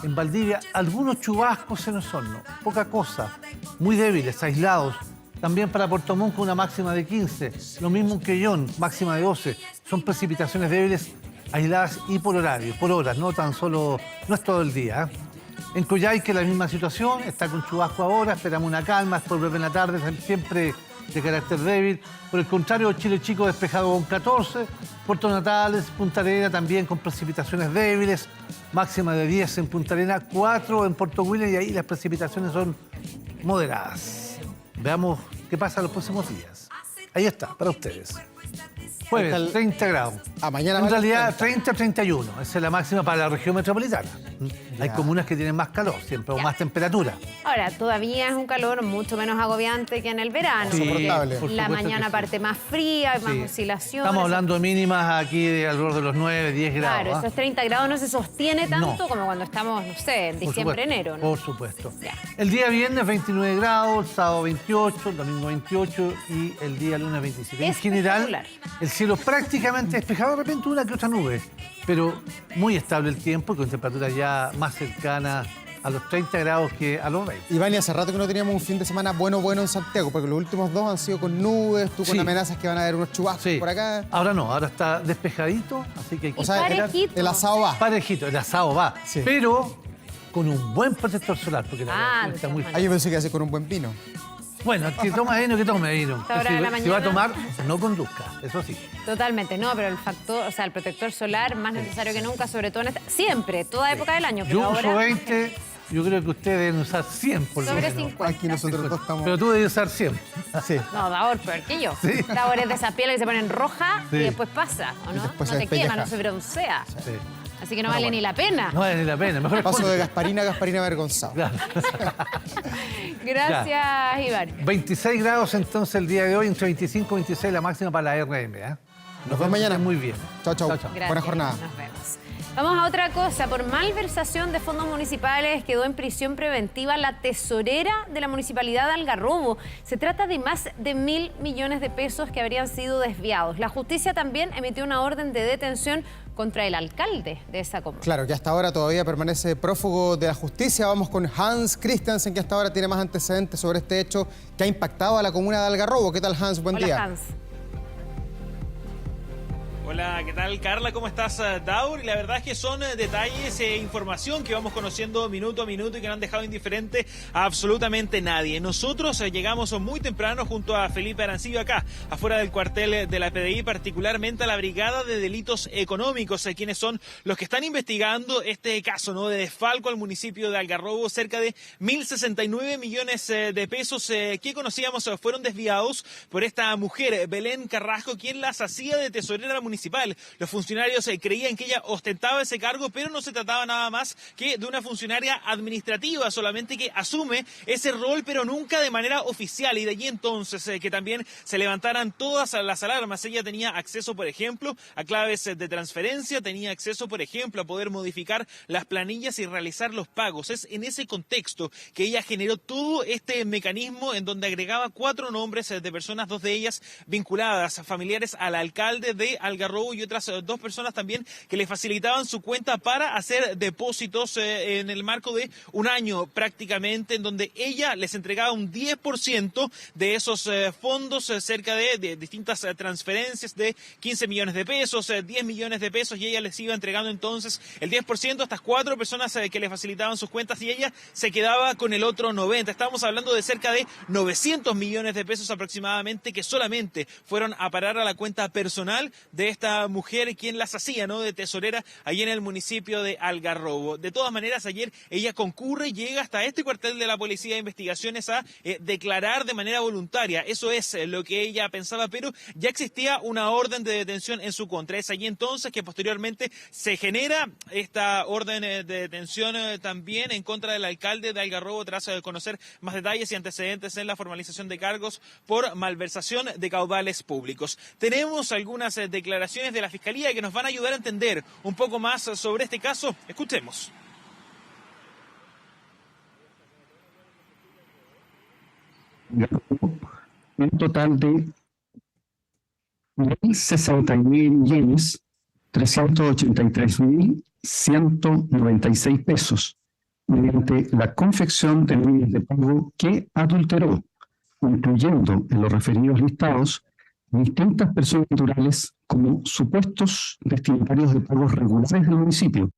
en Valdivia, algunos chubascos en Osorno, poca cosa, muy débiles, aislados. También para Puerto Montt una máxima de 15, lo mismo en Quellón, máxima de 12. Son precipitaciones débiles, aisladas y por horario, por horas, no tan solo, no es todo el día, ¿eh? En Coyhaique la misma situación, está con chubasco ahora, esperamos una calma, después vuelve en la tarde, siempre de carácter débil. Por el contrario, Chile Chico despejado con 14, Puerto Natales, Punta Arenas también con precipitaciones débiles, máxima de 10 en Punta Arenas, 4 en Puerto William, y ahí las precipitaciones son moderadas. Veamos qué pasa los próximos días. Ahí está, para ustedes. Jueves, 30 grados. Mañana en realidad, 30-31. Esa es la máxima para la región metropolitana. Hay comunas que tienen más calor, siempre, o más temperatura. Ahora, todavía es un calor mucho menos agobiante que en el verano. Sí, porque la mañana parte más fría, hay más oscilaciones. Estamos hablando de mínimas aquí de alrededor de los 9, 10 grados. Claro, esos 30 grados no se sostiene tanto como cuando estamos, no sé, en diciembre, enero, ¿no? Por supuesto. El día viernes 29 grados, el sábado 28, el domingo 28 y el día lunes 27. En general, el cielo prácticamente despejado, de repente una que otra nube, pero muy estable el tiempo y con temperaturas ya más cercanas a los 30 grados que a los 20. Iván, y hace rato que no teníamos un fin de semana bueno en Santiago, porque los últimos dos han sido con nubes, con amenazas que van a haber unos chubascos por acá. Ahora no, ahora está despejadito, así que hay que... O sea, el asado va. Parejito, el asado va, pero con un buen protector solar, porque la está muy... Yo pensé que iba a ser con un buen vino. Bueno, que toma vino, que tome vino. Si va a tomar, no conduzca, eso sí. Totalmente, no, pero el factor, o sea, el protector solar más necesario que nunca, sobre todo en siempre, toda época del año. Pero yo ahora, uso 20, yo creo que ustedes deben usar 100 por lo sobre menos. 50. Aquí nosotros dos estamos... Pero tú debes usar 100. Sí. No, Davor, peor que yo. Sí. Davor es de esas pieles que se ponen rojas y después pasa, ¿o no? después No se te quema, despelleja. no se broncea. Sí. Así que no vale ni la pena. No vale ni la pena. Mejor Paso de Gasparina a Gasparina avergonzado. Gracias, Iván. 26 grados entonces el día de hoy, entre 25 y 26 la máxima para la RM. Nos vemos mañana. Muy bien. Chao, chao. Gracias. Buena jornada. Nos vemos. Vamos a otra cosa. Por malversación de fondos municipales quedó en prisión preventiva la tesorera de la Municipalidad de Algarrobo. Se trata de más de 1.000 millones de pesos que habrían sido desviados. La justicia también emitió una orden de detención contra el alcalde de esa comuna. Claro, que hasta ahora todavía permanece prófugo de la justicia. Vamos con Hans Christensen, que hasta ahora tiene más antecedentes sobre este hecho que ha impactado a la comuna de Algarrobo. ¿Qué tal, Hans? Buen día. Hans. Hola, ¿qué tal, Carla? ¿Cómo estás, Daur? Y la verdad es que son detalles e información que vamos conociendo minuto a minuto y que no han dejado indiferente a absolutamente nadie. Nosotros llegamos muy temprano junto a Felipe Arancillo acá, afuera del cuartel de la PDI, particularmente a la Brigada de Delitos Económicos, quienes son los que están investigando este caso, ¿no?, de desfalco al municipio de Algarrobo. Cerca de 1.069 millones de pesos que conocíamos fueron desviados por esta mujer, Belén Carrasco, quien las hacía de tesorera municipal. Los funcionarios creían que ella ostentaba ese cargo, pero no se trataba nada más que de una funcionaria administrativa, solamente que asume ese rol, pero nunca de manera oficial. Y de allí entonces que también se levantaran todas las alarmas. Ella tenía acceso, por ejemplo, a claves de transferencia, tenía acceso, por ejemplo, a poder modificar las planillas y realizar los pagos. Es en ese contexto que ella generó todo este mecanismo en donde agregaba 4 nombres de personas, 2 de ellas vinculadas, familiares al alcalde de Algarrobo, y otras 2 personas también que le facilitaban su cuenta para hacer depósitos en el marco de un año prácticamente, en donde ella les entregaba un 10% de esos fondos, cerca de distintas transferencias de 15 millones de pesos, 10 millones de pesos, y ella les iba entregando entonces el 10% a estas 4 personas que le facilitaban sus cuentas, y ella se quedaba con el otro 90%. Estamos hablando de cerca de 900 millones de pesos aproximadamente que solamente fueron a parar a la cuenta personal de esta mujer, quien las hacía, ¿no?, de tesorera allí en el municipio de Algarrobo. De todas maneras, ayer ella concurre y llega hasta este cuartel de la Policía de Investigaciones a declarar de manera voluntaria. Eso es lo que ella pensaba, pero ya existía una orden de detención en su contra. Es allí entonces que posteriormente se genera esta orden de detención también en contra del alcalde de Algarrobo, tras conocer más detalles y antecedentes en la formalización de cargos por malversación de caudales públicos. Tenemos algunas declaraciones de la Fiscalía que nos van a ayudar a entender un poco más sobre este caso. Escuchemos. Un total de 1.069.383.196 pesos mediante la confección de líneas de pago que adulteró, incluyendo en los referidos listados distintas personas naturales como supuestos destinatarios de pagos regulares del municipio.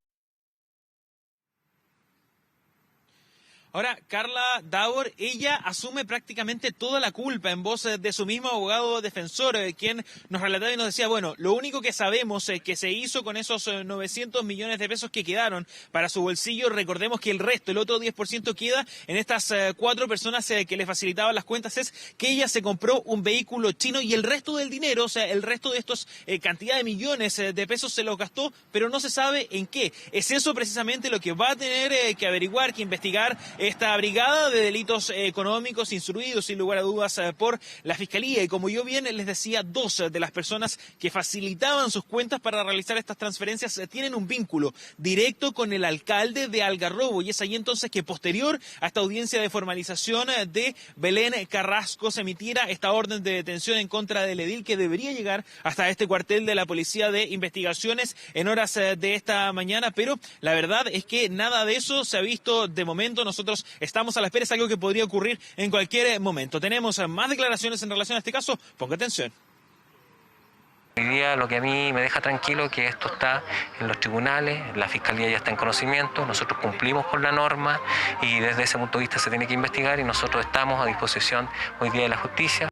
Ahora, Carla Daur, ella asume prácticamente toda la culpa en voz de su mismo abogado defensor, quien nos relataba y nos decía, bueno, lo único que sabemos que se hizo con esos 900 millones de pesos que quedaron para su bolsillo, recordemos que el resto, el otro 10% queda en estas 4 personas que le facilitaban las cuentas, es que ella se compró un vehículo chino y el resto del dinero, o sea, el resto de estos cantidad de millones de pesos se los gastó, pero no se sabe en qué. Es eso precisamente lo que va a tener que averiguar, que investigar esta Brigada de Delitos Económicos, instruidos sin lugar a dudas por la Fiscalía. Y como yo bien les decía, 2 de las personas que facilitaban sus cuentas para realizar estas transferencias tienen un vínculo directo con el alcalde de Algarrobo, y es ahí entonces que posterior a esta audiencia de formalización de Belén Carrasco se emitiera esta orden de detención en contra del edil, que debería llegar hasta este cuartel de la Policía de Investigaciones en horas de esta mañana, pero la verdad es que nada de eso se ha visto de momento. Nosotros estamos a la espera, es algo que podría ocurrir en cualquier momento. Tenemos más declaraciones en relación a este caso, ponga atención. Hoy día lo que a mí me deja tranquilo es que esto está en los tribunales, la Fiscalía ya está en conocimiento, nosotros cumplimos con la norma y desde ese punto de vista se tiene que investigar, y nosotros estamos a disposición hoy día de la justicia.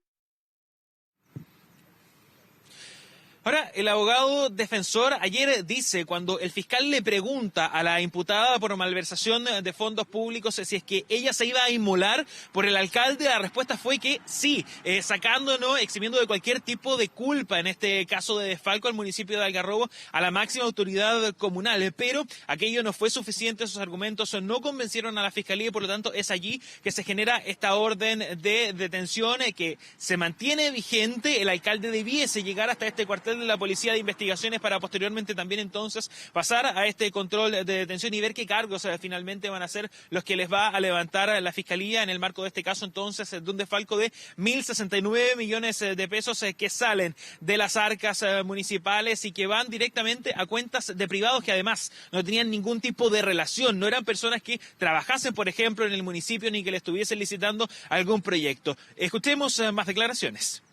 Ahora, el abogado defensor ayer dice, cuando el fiscal le pregunta a la imputada por malversación de fondos públicos si es que ella se iba a inmolar por el alcalde, la respuesta fue que sí, sacándonos, eximiendo de cualquier tipo de culpa, en este caso de desfalco al municipio de Algarrobo, a la máxima autoridad comunal. Pero aquello no fue suficiente, sus argumentos no convencieron a la Fiscalía, y por lo tanto es allí que se genera esta orden de detención que se mantiene vigente. El alcalde debiese llegar hasta este cuartel de la Policía de Investigaciones para posteriormente también entonces pasar a este control de detención y ver qué cargos finalmente van a ser los que les va a levantar la Fiscalía en el marco de este caso entonces de un desfalco de 1.069 millones de pesos que salen de las arcas municipales y que van directamente a cuentas de privados que además no tenían ningún tipo de relación, no eran personas que trabajasen por ejemplo en el municipio ni que le estuviesen licitando algún proyecto. Escuchemos más declaraciones.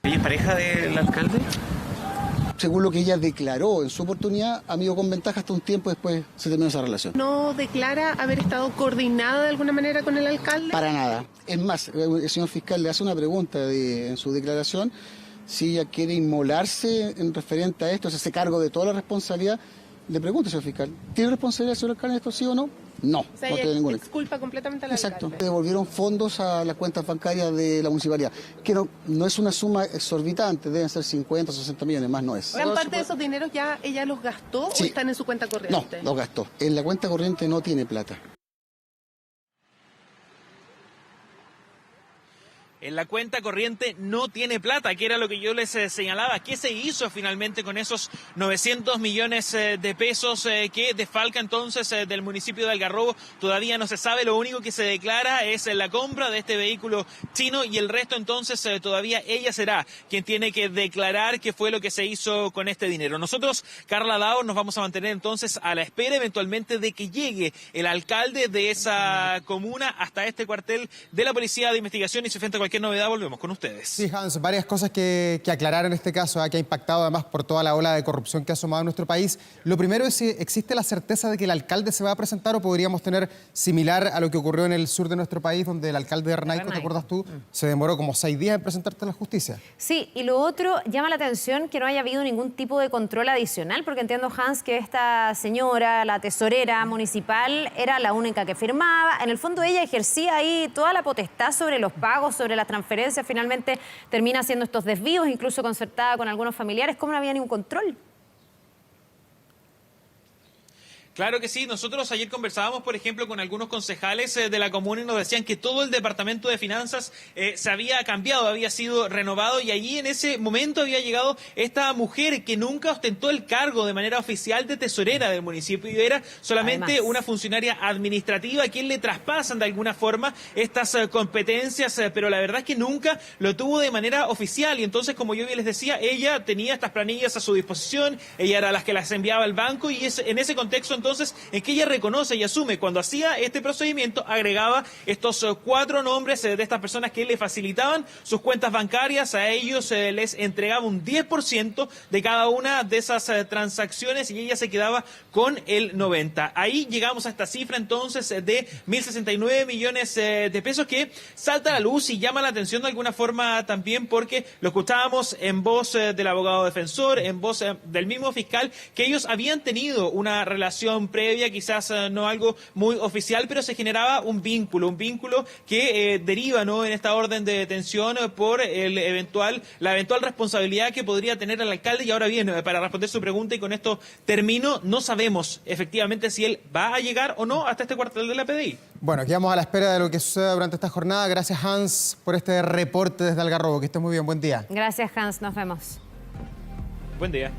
¿Ella es pareja del alcalde? según lo que ella declaró en su oportunidad, ha ido con ventaja hasta un tiempo después se terminó esa relación. ¿No declara haber estado coordinada de alguna manera con el alcalde? Para nada. Es más, el señor fiscal le hace una pregunta en su declaración, si ella quiere inmolarse en referente a esto, ese cargo de toda la responsabilidad. Le pregunto, señor fiscal, ¿tiene responsabilidad, señor alcalde, esto sí o no? No, o sea, no tiene ninguna. Exculpa completamente al Exacto. alcalde. Devolvieron fondos a las cuentas bancarias de la municipalidad, que no es una suma exorbitante, deben ser 50 o 60 millones, más no es. ¿Gran parte de esos dineros ya ella los gastó Sí. o están en su cuenta corriente? No, los gastó. En la cuenta corriente no tiene plata. En la cuenta corriente no tiene plata, que era lo que yo les señalaba. ¿Qué se hizo finalmente con esos 900 millones de pesos que desfalca entonces del municipio de Algarrobo? Todavía no se sabe, lo único que se declara es la compra de este vehículo chino y el resto entonces todavía ella será quien tiene que declarar qué fue lo que se hizo con este dinero. Nosotros, Carla Daur, nos vamos a mantener entonces a la espera eventualmente de que llegue el alcalde de esa comuna hasta este cuartel de la Policía de Investigación y si frente a cualquier novedad volvemos con ustedes. Sí, Hans, varias cosas que aclarar en este caso, que ha impactado además por toda la ola de corrupción que ha asomado en nuestro país. Lo primero es si existe la certeza de que el alcalde se va a presentar o podríamos tener similar a lo que ocurrió en el sur de nuestro país, donde el alcalde de Renaico, ¿te acuerdas tú? Se demoró como 6 días en presentarte a la justicia. Sí, y lo otro, llama la atención que no haya habido ningún tipo de control adicional, porque entiendo, Hans, que esta señora, la tesorera municipal, era la única que firmaba. En el fondo ella ejercía ahí toda la potestad sobre los pagos, sobre las transferencias, finalmente termina haciendo estos desvíos, incluso concertada con algunos familiares. ¿Cómo no había ningún control? Claro que sí, nosotros ayer conversábamos, por ejemplo, con algunos concejales de la comuna y nos decían que todo el departamento de finanzas se había cambiado, había sido renovado y allí en ese momento había llegado esta mujer que nunca ostentó el cargo de manera oficial de tesorera del municipio y era solamente una funcionaria administrativa a quien le traspasan de alguna forma estas competencias, pero la verdad es que nunca lo tuvo de manera oficial y entonces, como yo les decía, ella tenía estas planillas a su disposición, ella era la que las enviaba al banco y es en ese contexto entonces en que ella reconoce y asume cuando hacía este procedimiento, agregaba estos 4 nombres de estas personas que le facilitaban sus cuentas bancarias, a ellos les entregaba un 10% de cada una de esas transacciones y ella se quedaba con el 90%. Ahí llegamos a esta cifra entonces de 1.069 millones de pesos que salta a la luz y llama la atención de alguna forma también porque lo escuchábamos en voz del abogado defensor, en voz del mismo fiscal, que ellos habían tenido una relación previa, quizás no algo muy oficial, pero se generaba un vínculo que deriva, ¿no?, en esta orden de detención por la eventual responsabilidad que podría tener el alcalde. Y ahora bien, para responder su pregunta y con esto termino, no sabemos efectivamente si él va a llegar o no hasta este cuartel de la PDI. Bueno, quedamos a la espera de lo que suceda durante esta jornada. Gracias, Hans, por este reporte desde Algarrobo. Que estés muy bien, buen día. Gracias, Hans, nos vemos. Buen día.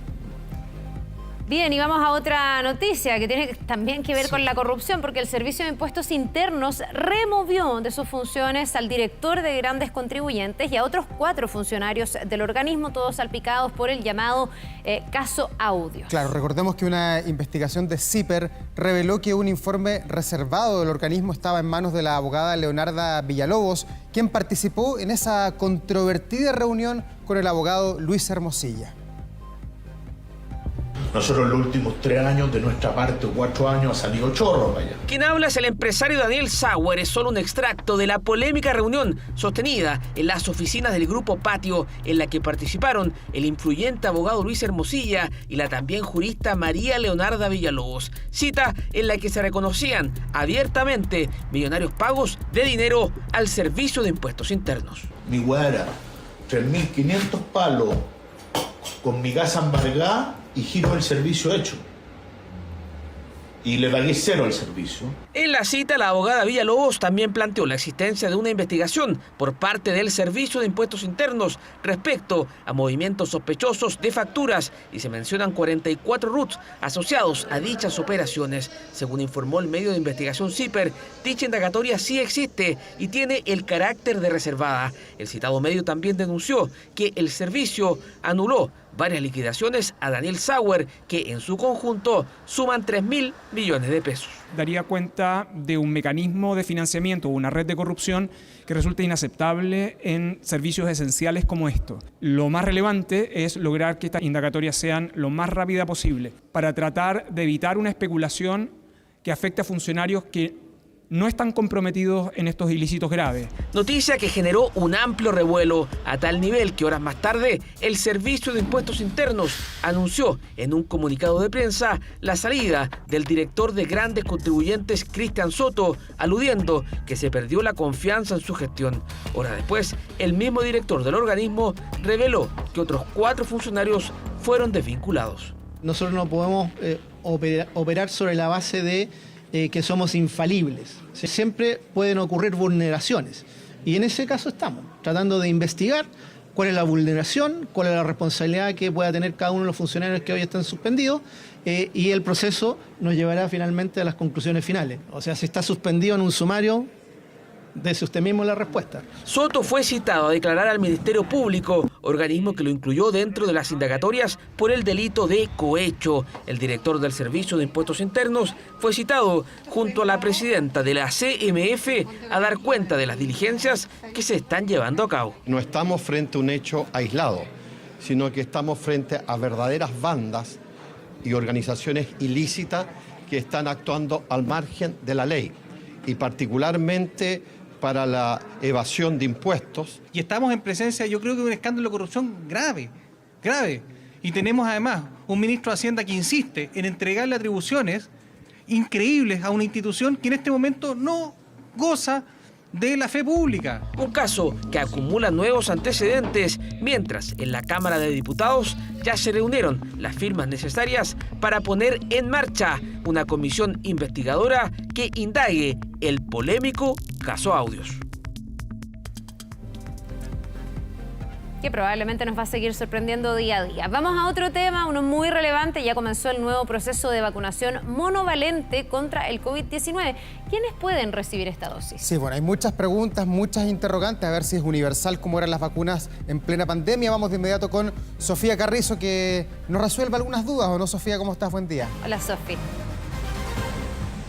Bien, y vamos a otra noticia que tiene también que ver con la corrupción, porque el Servicio de Impuestos Internos removió de sus funciones al director de Grandes Contribuyentes y a otros 4 funcionarios del organismo, todos salpicados por el llamado caso Audios. Claro, recordemos que una investigación de CIPER reveló que un informe reservado del organismo estaba en manos de la abogada Leonarda Villalobos, quien participó en esa controvertida reunión con el abogado Luis Hermosilla. Nosotros en los últimos 3 años, de nuestra parte, 4 años, ha salido chorro para allá. Quien habla es el empresario Daniel Sauer, es solo un extracto de la polémica reunión sostenida en las oficinas del Grupo Patio, en la que participaron el influyente abogado Luis Hermosilla y la también jurista María Leonarda Villalobos. Cita en la que se reconocían abiertamente millonarios pagos de dinero al Servicio de Impuestos Internos. Mi weá era 3.500 palos con mi casa embargada y giro el servicio hecho. Y le pagué 0 al servicio. En la cita, la abogada Villalobos también planteó la existencia de una investigación por parte del Servicio de Impuestos Internos respecto a movimientos sospechosos de facturas y se mencionan 44 RUTs asociados a dichas operaciones. Según informó el medio de investigación CIPER, dicha indagatoria sí existe y tiene el carácter de reservada. El citado medio también denunció que el servicio anuló varias liquidaciones a Daniel Sauer, que en su conjunto suman 3.000 millones de pesos. Daría cuenta de un mecanismo de financiamiento o una red de corrupción que resulta inaceptable en servicios esenciales como esto. Lo más relevante es lograr que estas indagatorias sean lo más rápida posible para tratar de evitar una especulación que afecte a funcionarios que no están comprometidos en estos ilícitos graves. Noticia que generó un amplio revuelo, a tal nivel que horas más tarde el Servicio de Impuestos Internos anunció en un comunicado de prensa la salida del director de Grandes Contribuyentes, Cristian Soto, aludiendo que se perdió la confianza en su gestión. Horas después, el mismo director del organismo reveló que otros 4 funcionarios fueron desvinculados. Nosotros no podemos operar sobre la base de que somos infalibles. Siempre pueden ocurrir vulneraciones y en ese caso estamos tratando de investigar cuál es la vulneración, cuál es la responsabilidad que pueda tener cada uno de los funcionarios que hoy están suspendidos y el proceso nos llevará finalmente a las conclusiones finales. O sea, si está suspendido en un sumario, dese usted mismo la respuesta. Soto fue citado a declarar al Ministerio Público, organismo que lo incluyó dentro de las indagatorias por el delito de cohecho. El director del Servicio de Impuestos Internos fue citado junto a la presidenta de la CMF a dar cuenta de las diligencias que se están llevando a cabo. No estamos frente a un hecho aislado, sino que estamos frente a verdaderas bandas y organizaciones ilícitas que están actuando al margen de la ley y particularmente para la evasión de impuestos. Y estamos en presencia, yo creo que de un escándalo de corrupción grave. Y tenemos además un ministro de Hacienda que insiste en entregarle atribuciones increíbles a una institución que en este momento no goza de la fe pública. Un caso que acumula nuevos antecedentes, mientras en la Cámara de Diputados ya se reunieron las firmas necesarias para poner en marcha una comisión investigadora que indague el polémico caso Audios. Que probablemente nos va a seguir sorprendiendo día a día. Vamos a otro tema, uno muy relevante. Ya comenzó el nuevo proceso de vacunación monovalente contra el COVID-19. ¿Quiénes pueden recibir esta dosis? Sí, bueno, hay muchas preguntas, muchas interrogantes, a ver si es universal como eran las vacunas en plena pandemia. Vamos de inmediato con Sofía Carrizo, que nos resuelva algunas dudas, ¿o no, Sofía? ¿Cómo estás? Buen día. Hola, Sofía.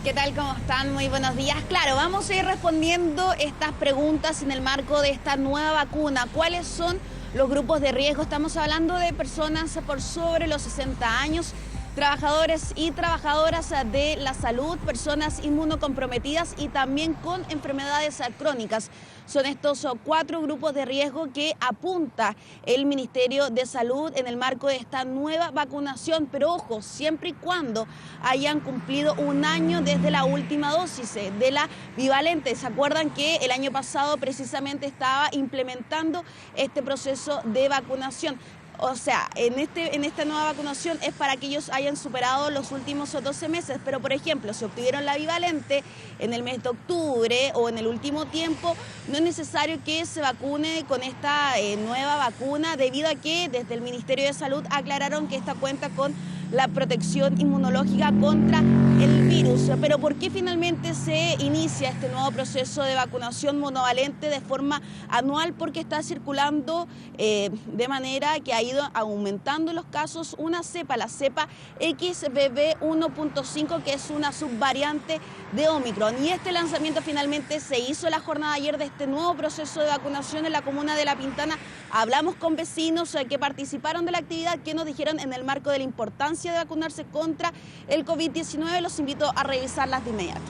¿Qué tal? ¿Cómo están? Muy buenos días. Claro, vamos a ir respondiendo estas preguntas en el marco de esta nueva vacuna. ¿Cuáles son los grupos de riesgo? Estamos hablando de personas por sobre los 60 años, trabajadores y trabajadoras de la salud, personas inmunocomprometidas y también con enfermedades crónicas. Son estos 4 grupos de riesgo que apunta el Ministerio de Salud en el marco de esta nueva vacunación. Pero ojo, siempre y cuando hayan cumplido un año desde la última dosis de la bivalente. ¿Se acuerdan que el año pasado precisamente estaba implementando este proceso de vacunación? O sea, en esta nueva vacunación es para que ellos hayan superado los últimos 12 meses, pero por ejemplo, si obtuvieron la bivalente en el mes de octubre o en el último tiempo, no es necesario que se vacune con esta nueva vacuna, debido a que desde el Ministerio de Salud aclararon que esta cuenta con la protección inmunológica contra el virus. Pero ¿por qué finalmente se inicia este nuevo proceso de vacunación monovalente de forma anual? Porque está circulando de manera que ha ido aumentando los casos una cepa, la cepa XBB 1.5, que es una subvariante de Omicron. Y este lanzamiento finalmente se hizo la jornada de ayer de este nuevo proceso de vacunación en la comuna de La Pintana. Hablamos con vecinos que participaron de la actividad, que nos dijeron en el marco de la importancia de vacunarse contra el COVID-19. Los invito a revisarlas de inmediato.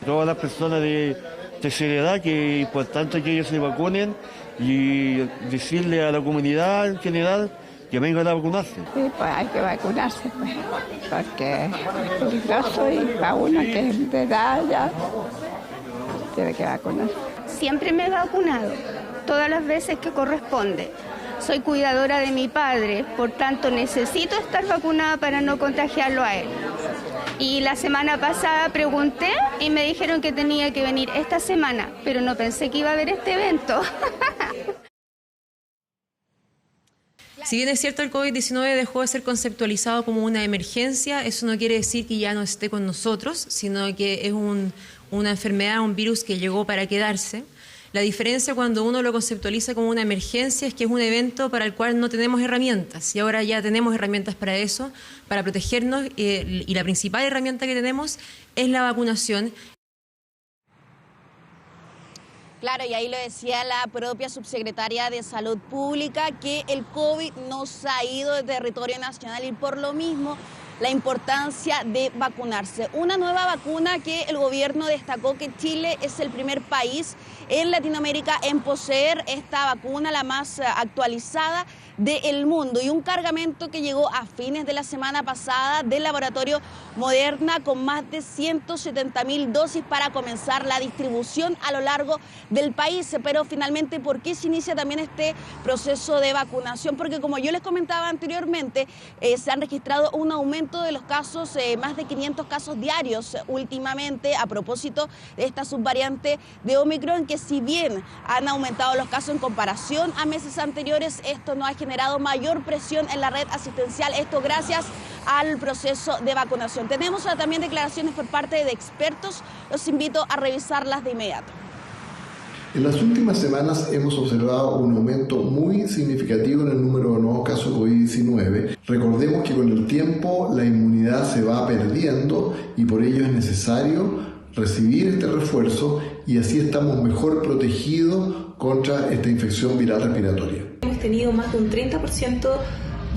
Todas las personas de tercera edad, que es importante que ellos se vacunen y decirle a la comunidad en general que vengan a vacunarse. Sí, pues hay que vacunarse, pues, porque es peligroso y para uno que es de edad ya tiene que vacunarse. Siempre me he vacunado, todas las veces que corresponde. Soy cuidadora de mi padre, por tanto necesito estar vacunada para no contagiarlo a él. Y la semana pasada pregunté y me dijeron que tenía que venir esta semana, pero no pensé que iba a haber este evento. Si bien es cierto, el COVID-19 dejó de ser conceptualizado como una emergencia, eso no quiere decir que ya no esté con nosotros, sino que es una enfermedad, un virus que llegó para quedarse. La diferencia cuando uno lo conceptualiza como una emergencia es que es un evento para el cual no tenemos herramientas y ahora ya tenemos herramientas para eso, para protegernos y la principal herramienta que tenemos es la vacunación. Claro, y ahí lo decía la propia subsecretaria de Salud Pública, que el COVID nos ha ido de territorio nacional y por lo mismo la importancia de vacunarse. Una nueva vacuna que el gobierno destacó que Chile es el primer país en Latinoamérica en poseer esta vacuna, la más actualizada del mundo, y un cargamento que llegó a fines de la semana pasada del laboratorio Moderna con más de 170.000 dosis para comenzar la distribución a lo largo del país. Pero finalmente, ¿por qué se inicia también este proceso de vacunación? Porque como yo les comentaba anteriormente, se han registrado un aumento de los casos, más de 500 casos diarios últimamente a propósito de esta subvariante de Omicron, que si bien han aumentado los casos en comparación a meses anteriores, esto no ha generado mayor presión en la red asistencial, esto gracias al proceso de vacunación. Tenemos también declaraciones por parte de expertos, los invito a revisarlas de inmediato. En las últimas semanas hemos observado un aumento muy significativo en el número de nuevos casos de COVID-19. Recordemos que con el tiempo la inmunidad se va perdiendo y por ello es necesario recibir este refuerzo y así estamos mejor protegidos contra esta infección viral respiratoria. Hemos tenido más de un 30%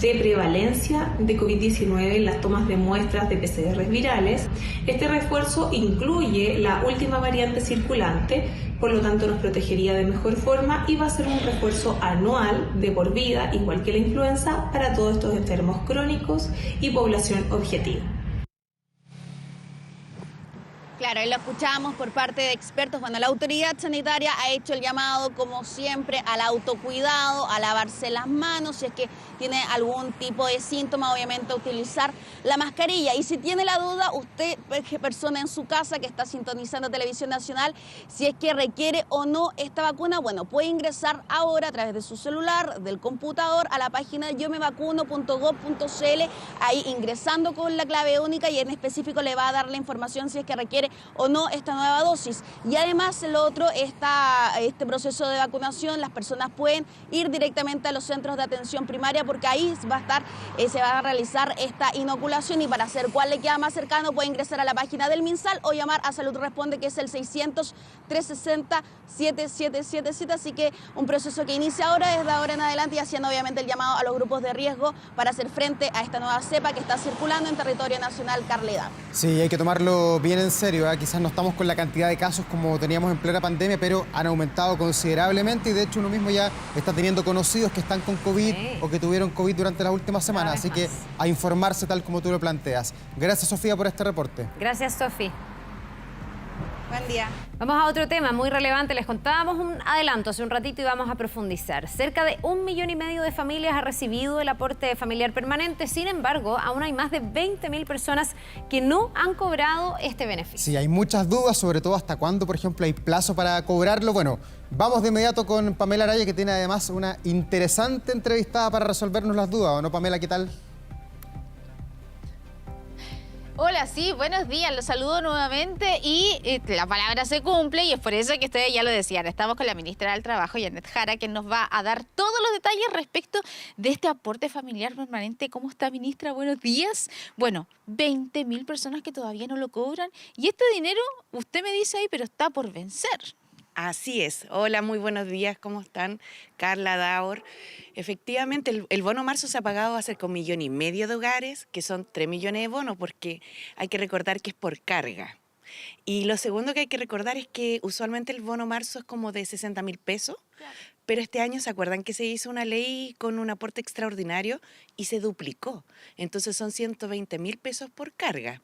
de prevalencia de COVID-19 en las tomas de muestras de PCR virales. Este refuerzo incluye la última variante circulante, por lo tanto nos protegería de mejor forma y va a ser un refuerzo anual de por vida, igual que la influenza, para todos estos enfermos crónicos y población objetiva. Claro, y lo escuchamos por parte de expertos. Bueno, la autoridad sanitaria ha hecho el llamado, como siempre, al autocuidado, a lavarse las manos, si es que tiene algún tipo de síntoma, obviamente a utilizar la mascarilla. Y si tiene la duda, usted, persona en su casa que está sintonizando Televisión Nacional, si es que requiere o no esta vacuna, bueno, puede ingresar ahora a través de su celular, del computador, a la página yomevacuno.gov.cl, ahí ingresando con la clave única y en específico le va a dar la información si es que requiere o no esta nueva dosis. Y además lo otro, este proceso de vacunación, las personas pueden ir directamente a los centros de atención primaria porque ahí se va a realizar esta inoculación, y para hacer cuál le queda más cercano puede ingresar a la página del MinSal o llamar a Salud Responde, que es el 600-360-7777, así que un proceso que inicia ahora, desde ahora en adelante, y haciendo obviamente el llamado a los grupos de riesgo para hacer frente a esta nueva cepa que está circulando en territorio nacional. Carleda. Sí, hay que tomarlo bien en serio. Quizás no estamos con la cantidad de casos como teníamos en plena pandemia, pero han aumentado considerablemente y de hecho uno mismo ya está teniendo conocidos que están con COVID o que tuvieron COVID durante las últimas semanas, así que a informarse tal como tú lo planteas. Gracias, Sofía, por este reporte. Gracias, Sofía. Buen día. Vamos a otro tema muy relevante. Les contábamos un adelanto hace un ratito y vamos a profundizar. Cerca de 1,5 millones de familias ha recibido el aporte familiar permanente. Sin embargo, aún hay más de 20.000 personas que no han cobrado este beneficio. Sí, hay muchas dudas, sobre todo hasta cuándo, por ejemplo, hay plazo para cobrarlo. Bueno, vamos de inmediato con Pamela Araya, que tiene además una interesante entrevistada para resolvernos las dudas. ¿O no, Pamela? ¿Qué tal? Hola, sí, buenos días, los saludo nuevamente y la palabra se cumple y es por eso que ustedes ya lo decían. Estamos con la ministra del Trabajo, Janet Jara, que nos va a dar todos los detalles respecto de este aporte familiar permanente. ¿Cómo está, ministra? Buenos días. Bueno, 20.000 personas que todavía no lo cobran y este dinero, usted me dice ahí, pero está por vencer. Así es. Hola, muy buenos días. ¿Cómo están? Carla, Daur. Efectivamente, el bono marzo se ha pagado a cerca de 1,5 millones de hogares, que son 3 millones de bonos, porque hay que recordar que es por carga. Y lo segundo que hay que recordar es que usualmente el bono marzo es como de 60.000 pesos, claro. Pero este año, ¿se acuerdan que se hizo una ley con un aporte extraordinario y se duplicó? Entonces son 120.000 pesos por carga.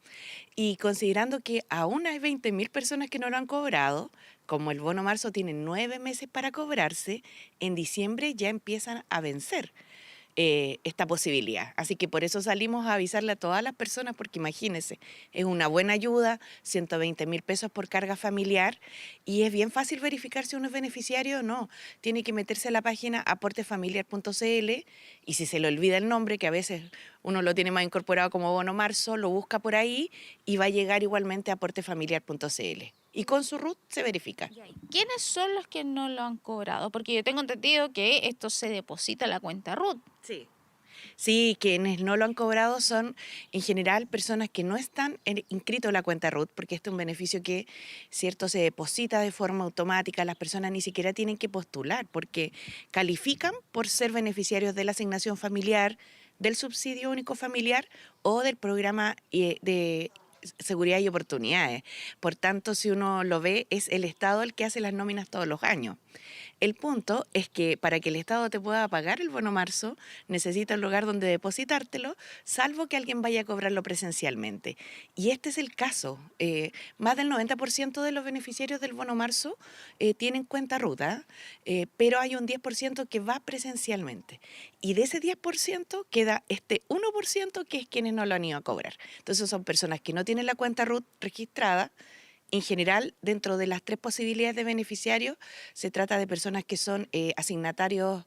Y considerando que aún hay 20.000 personas que no lo han cobrado, como el bono marzo tiene 9 meses para cobrarse, en diciembre ya empiezan a vencer esta posibilidad. Así que por eso salimos a avisarle a todas las personas, porque imagínense, es una buena ayuda, 120.000 pesos por carga familiar, y es bien fácil verificar si uno es beneficiario o no. Tiene que meterse a la página aportefamiliar.cl y si se le olvida el nombre, que a veces uno lo tiene más incorporado como bono marzo, lo busca por ahí y va a llegar igualmente a aportefamiliar.cl. Y con su RUT se verifica. ¿Quiénes son los que no lo han cobrado? Porque yo tengo entendido que esto se deposita en la cuenta RUT. Sí. Sí, quienes no lo han cobrado son en general personas que no están inscritos en la cuenta RUT, porque este es un beneficio que, cierto, se deposita de forma automática, las personas ni siquiera tienen que postular, porque califican por ser beneficiarios de la asignación familiar, del subsidio único familiar o del programa de seguridad y oportunidades. Por tanto, si uno lo ve, es el Estado el que hace las nóminas todos los años. El punto es que para que el Estado te pueda pagar el bono marzo, necesita un lugar donde depositártelo, salvo que alguien vaya a cobrarlo presencialmente. Y este es el caso. Más del 90% de los beneficiarios del bono marzo tienen cuenta RUT, pero hay un 10% que va presencialmente. Y de ese 10% queda este 1% que es quienes no lo han ido a cobrar. Entonces son personas que no tienen la cuenta RUT registrada. En general, dentro de las 3 posibilidades de beneficiarios, se trata de personas que son asignatarios,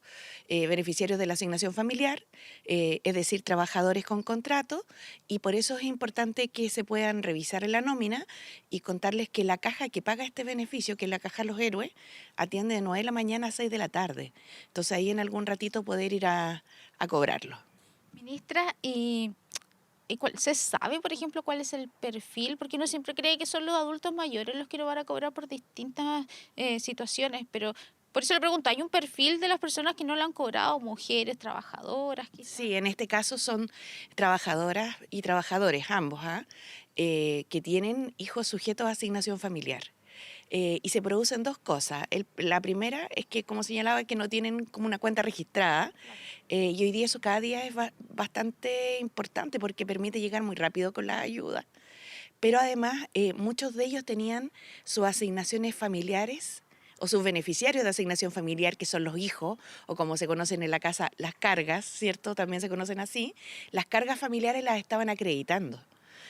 beneficiarios de la asignación familiar, es decir, trabajadores con contrato, y por eso es importante que se puedan revisar en la nómina y contarles que la caja que paga este beneficio, que es la caja Los Héroes, atiende de 9 de la mañana a 6 de la tarde. Entonces ahí en algún ratito poder ir a cobrarlo. Ministra, ¿se sabe, por ejemplo, cuál es el perfil? Porque uno siempre cree que son los adultos mayores los que lo van a cobrar por distintas situaciones, pero por eso le pregunto, ¿hay un perfil de las personas que no lo han cobrado? ¿Mujeres, trabajadoras? Quizás? Sí, en este caso son trabajadoras y trabajadores, ambos, que tienen hijos sujetos a asignación familiar. Y se producen 2 cosas. La primera es que, como señalaba, que no tienen como una cuenta registrada. Y hoy día eso cada día es bastante importante porque permite llegar muy rápido con la ayuda. Pero además muchos de ellos tenían sus asignaciones familiares o sus beneficiarios de asignación familiar, que son los hijos, o como se conocen en la casa, las cargas, ¿cierto? También se conocen así. Las cargas familiares las estaban acreditando.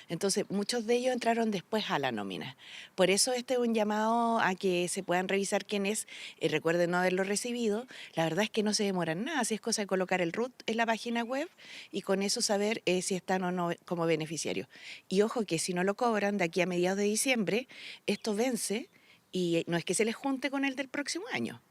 Entonces, muchos de ellos entraron después a la nómina. Por eso este es un llamado a que se puedan revisar quién es, recuerden no haberlo recibido. La verdad es que no se demoran nada, si es cosa de colocar el RUT en la página web y con eso saber si están o no como beneficiarios. Y ojo que si no lo cobran de aquí a mediados de diciembre, esto vence y no es que se les junte con el del próximo año.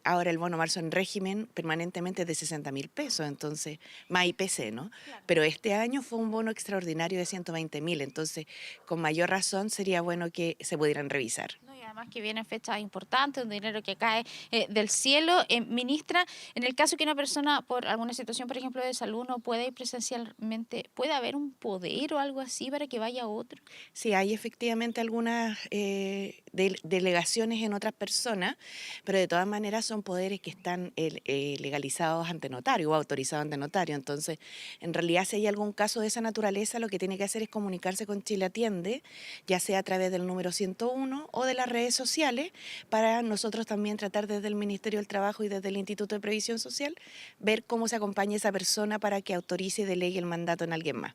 Ahora el bono marzo en régimen permanentemente es de 60.000 pesos, entonces, más IPC, ¿no? Claro. Pero este año fue un bono extraordinario de 120.000, entonces, con mayor razón sería bueno que se pudieran revisar. No, y además que vienen fechas importantes, un dinero que cae del cielo. Ministra, en el caso que una persona por alguna situación, por ejemplo, de salud no puede ir presencialmente, ¿puede haber un poder o algo así para que vaya otro? Sí, hay efectivamente algunas delegaciones en otras personas, pero de todas maneras son poderes que están legalizados ante notario o autorizados ante notario. Entonces, en realidad, si hay algún caso de esa naturaleza, lo que tiene que hacer es comunicarse con Chile Atiende, ya sea a través del número 101 o de las redes sociales, para nosotros también tratar desde el Ministerio del Trabajo y desde el Instituto de Previsión Social, ver cómo se acompaña esa persona para que autorice y delegue el mandato en alguien más.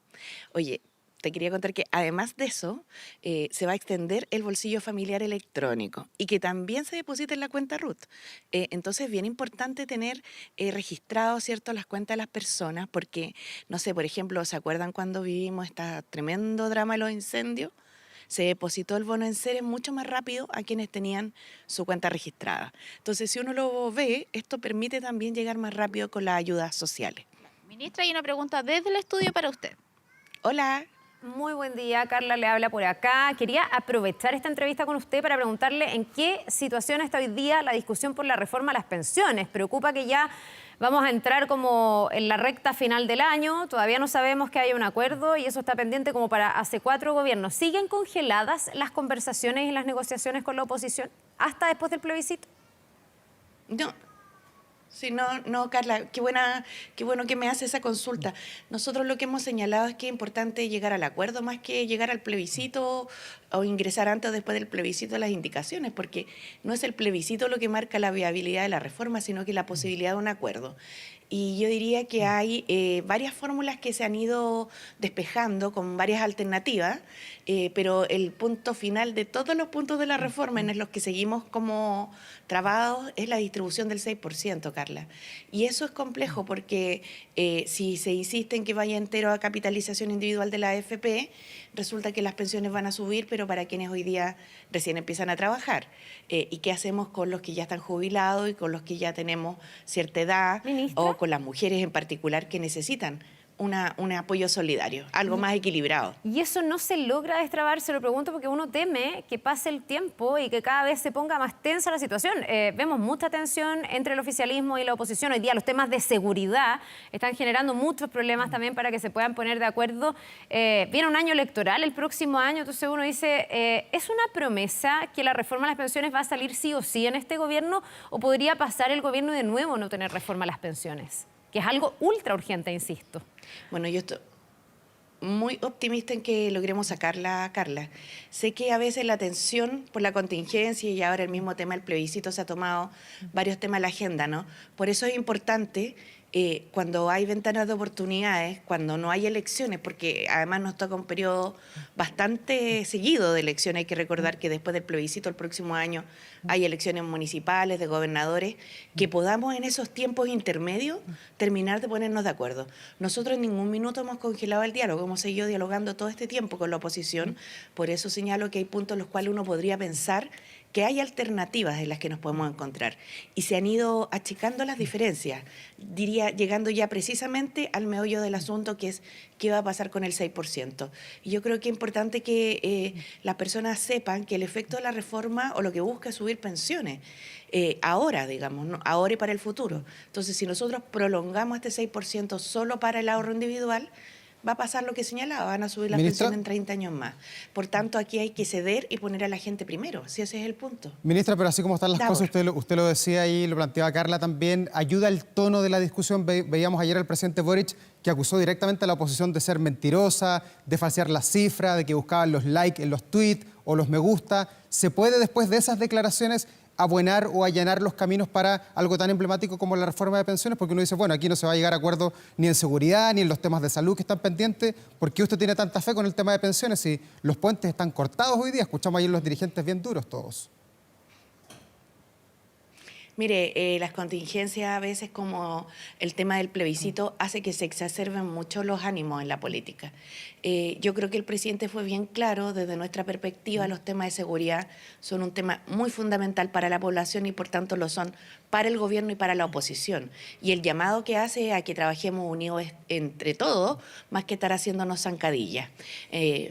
Oye, te quería contar que además de eso, se va a extender el bolsillo familiar electrónico y que también se deposita en la cuenta RUT. Entonces es bien importante tener registrado, ¿cierto?, las cuentas de las personas porque, no sé, por ejemplo, ¿se acuerdan cuando vivimos este tremendo drama de los incendios? Se depositó el bono en seres mucho más rápido a quienes tenían su cuenta registrada. Entonces, si uno lo ve, esto permite también llegar más rápido con las ayudas sociales. Ministra, hay una pregunta desde el estudio para usted. Hola. Muy buen día, Carla le habla por acá. Quería aprovechar esta entrevista con usted para preguntarle en qué situación está hoy día la discusión por la reforma a las pensiones. Preocupa que ya vamos a entrar como en la recta final del año, todavía no sabemos que haya un acuerdo y eso está pendiente como para hace 4 gobiernos. ¿Siguen congeladas las conversaciones y las negociaciones con la oposición hasta después del plebiscito? No. Sí, no, Carla, qué bueno que me hace esa consulta. Nosotros lo que hemos señalado es que es importante llegar al acuerdo más que llegar al plebiscito o ingresar antes o después del plebiscito las indicaciones, porque no es el plebiscito lo que marca la viabilidad de la reforma, sino que la posibilidad de un acuerdo. Y yo diría que hay varias fórmulas que se han ido despejando con varias alternativas, pero el punto final de todos los puntos de la reforma en los que seguimos como trabados es la distribución del 6%, Carla. Y eso es complejo porque si se insiste en que vaya entero a capitalización individual de la AFP, resulta que las pensiones van a subir, pero para quienes hoy día recién empiezan a trabajar. ¿Y qué hacemos con los que ya están jubilados y con los que ya tenemos cierta edad? ¿Ministra? O con las mujeres en particular que necesitan un apoyo solidario, algo más equilibrado. Y eso no se logra destrabar, se lo pregunto porque uno teme que pase el tiempo y que cada vez se ponga más tensa la situación. Vemos mucha tensión entre el oficialismo y la oposición. Hoy día los temas de seguridad están generando muchos problemas también para que se puedan poner de acuerdo. Viene un año electoral el próximo año, entonces uno dice, ¿es una promesa que la reforma a las pensiones va a salir sí o sí en este gobierno o podría pasar el gobierno y de nuevo no tener reforma a las pensiones? Que es algo ultra urgente, insisto. Bueno, yo estoy muy optimista en que logremos sacarla, Carla. Sé que a veces la tensión por la contingencia y ahora el mismo tema del plebiscito se ha tomado varios temas a la agenda, ¿no? Por eso es importante cuando hay ventanas de oportunidades, cuando no hay elecciones, porque además nos toca un periodo bastante seguido de elecciones. Hay que recordar que después del plebiscito el próximo año hay elecciones municipales, de gobernadores, que podamos en esos tiempos intermedios terminar de ponernos de acuerdo. Nosotros en ningún minuto hemos congelado el diálogo, hemos seguido dialogando todo este tiempo con la oposición, por eso señalo que hay puntos en los cuales uno podría pensar que hay alternativas en las que nos podemos encontrar. Y se han ido achicando las diferencias, diría, llegando ya precisamente al meollo del asunto, que es qué va a pasar con el 6%. Y yo creo que es importante que las personas sepan que el efecto de la reforma o lo que busca es subir pensiones. Ahora, digamos, ¿no? Ahora y para el futuro. Entonces, si nosotros prolongamos este 6% solo para el ahorro individual, va a pasar lo que señalaba, van a subir las pensiones en 30 años más. Por tanto, aquí hay que ceder y poner a la gente primero, si ese es el punto. Ministra, pero así como están las cosas, usted lo decía y lo planteaba Carla también, ayuda el tono de la discusión. Veíamos ayer al presidente Boric que acusó directamente a la oposición de ser mentirosa, de falsear las cifras, de que buscaban los likes en los tweets o los me gusta. ¿Se puede después de esas declaraciones abuenar o allanar los caminos para algo tan emblemático como la reforma de pensiones? Porque uno dice, bueno, aquí no se va a llegar a acuerdo ni en seguridad, ni en los temas de salud que están pendientes. ¿Por qué usted tiene tanta fe con el tema de pensiones si los puentes están cortados hoy día? Escuchamos ayer los dirigentes bien duros todos. Mire, las contingencias a veces, como el tema del plebiscito, hace que se exacerben mucho los ánimos en la política. Yo creo que el presidente fue bien claro. Desde nuestra perspectiva, los temas de seguridad son un tema muy fundamental para la población y por tanto lo son para el gobierno y para la oposición. Y el llamado que hace a que trabajemos unidos entre todos, más que estar haciéndonos zancadillas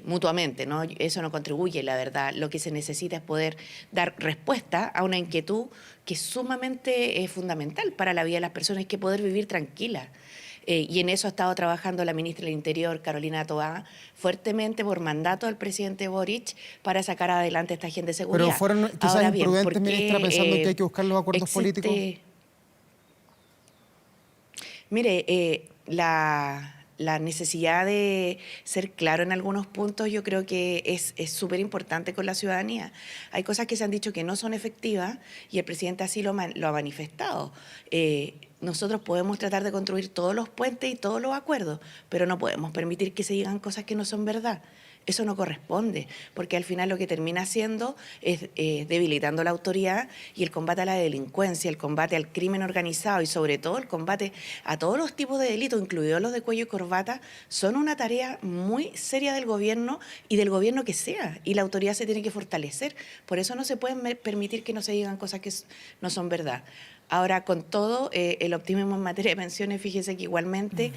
mutuamente, ¿no? Eso no contribuye, la verdad. Lo que se necesita es poder dar respuesta a una inquietud que es sumamente fundamental para la vida de las personas, que poder vivir tranquila. Y en eso ha estado trabajando la ministra del Interior, Carolina Toá, fuertemente por mandato del presidente Boric para sacar adelante esta agenda de seguridad. Pero fueron quizás imprudentes, ministra, pensando que hay que buscar los acuerdos políticos. Mire, la necesidad de ser claro en algunos puntos yo creo que es súper importante con la ciudadanía. Hay cosas que se han dicho que no son efectivas y el presidente así lo ha manifestado. Nosotros podemos tratar de construir todos los puentes y todos los acuerdos, pero no podemos permitir que se digan cosas que no son verdad. Eso no corresponde, porque al final lo que termina haciendo es debilitando la autoridad y el combate a la delincuencia, el combate al crimen organizado y sobre todo el combate a todos los tipos de delitos, incluidos los de cuello y corbata, son una tarea muy seria del gobierno y del gobierno que sea, y la autoridad se tiene que fortalecer. Por eso no se puede permitir que no se digan cosas que no son verdad. Ahora, con todo el optimismo en materia de pensiones, fíjese que igualmente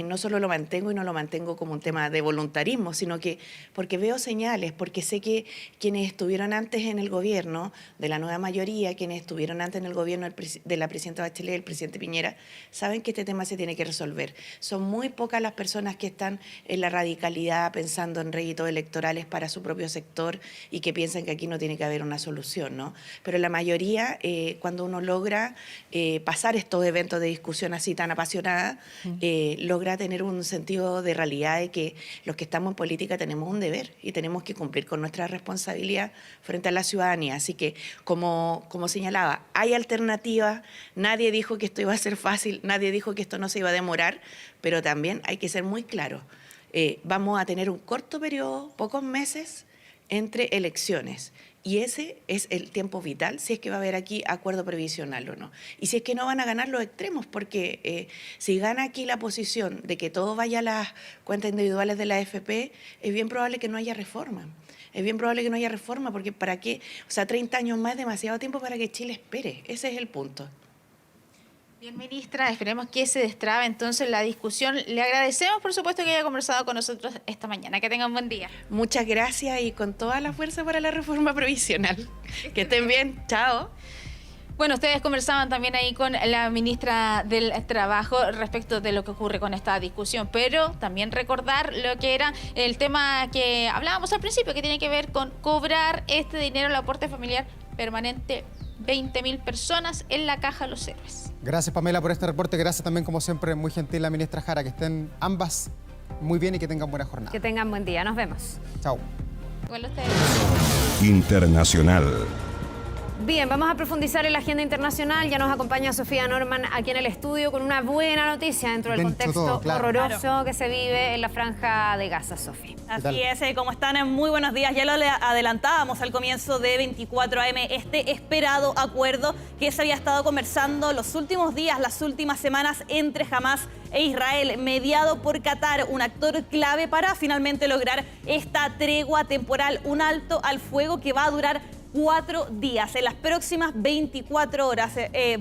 no solo lo mantengo y no lo mantengo como un tema de voluntarismo, sino que porque veo señales, porque sé que quienes estuvieron antes en el gobierno, de la nueva mayoría, quienes estuvieron antes en el gobierno de la presidenta Bachelet, el presidente Piñera, saben que este tema se tiene que resolver. Son muy pocas las personas que están en la radicalidad pensando en réditos electorales para su propio sector y que piensan que aquí no tiene que haber una solución, ¿no? Pero la mayoría, cuando uno logra logra pasar estos eventos de discusión así tan apasionada, logra tener un sentido de realidad de que los que estamos en política tenemos un deber y tenemos que cumplir con nuestra responsabilidad frente a la ciudadanía. Así que, como señalaba, hay alternativas, nadie dijo que esto iba a ser fácil, nadie dijo que esto no se iba a demorar, pero también hay que ser muy claros. Vamos a tener un corto periodo, pocos meses, entre elecciones. Y ese es el tiempo vital, si es que va a haber aquí acuerdo previsional o no. Y si es que no van a ganar los extremos, porque si gana aquí la posición de que todo vaya a las cuentas individuales de la AFP, es bien probable que no haya reforma. Es bien probable que no haya reforma, porque ¿para qué? O sea, 30 años más es demasiado tiempo para que Chile espere. Ese es el punto. Bien, ministra, esperemos que se destrabe entonces la discusión. Le agradecemos, por supuesto, que haya conversado con nosotros esta mañana. Que tengan un buen día. Muchas gracias y con toda la fuerza para la reforma provisional. Que estén bien. Chao. Bueno, ustedes conversaban también ahí con la ministra del Trabajo respecto de lo que ocurre con esta discusión, pero también recordar lo que era el tema que hablábamos al principio, que tiene que ver con cobrar este dinero al aporte familiar permanente. 20.000 personas en la Caja Los Héroes. Gracias, Pamela, por este reporte. Gracias también, como siempre, muy gentil la ministra Jara. Que estén ambas muy bien y que tengan buena jornada. Que tengan buen día. Nos vemos. Chao. Igual ustedes. Internacional. Bien, vamos a profundizar en la agenda internacional. Ya nos acompaña Sofía Norman aquí en el estudio con una buena noticia dentro del contexto horroroso que se vive en la Franja de Gaza, Sofía. Así es, ¿cómo están? Muy buenos días. Ya lo adelantábamos al comienzo de 24 AM, este esperado acuerdo que se había estado conversando los últimos días, las últimas semanas entre Hamás e Israel, mediado por Qatar, un actor clave para finalmente lograr esta tregua temporal, un alto al fuego que va a durar 4 días. En las próximas 24 horas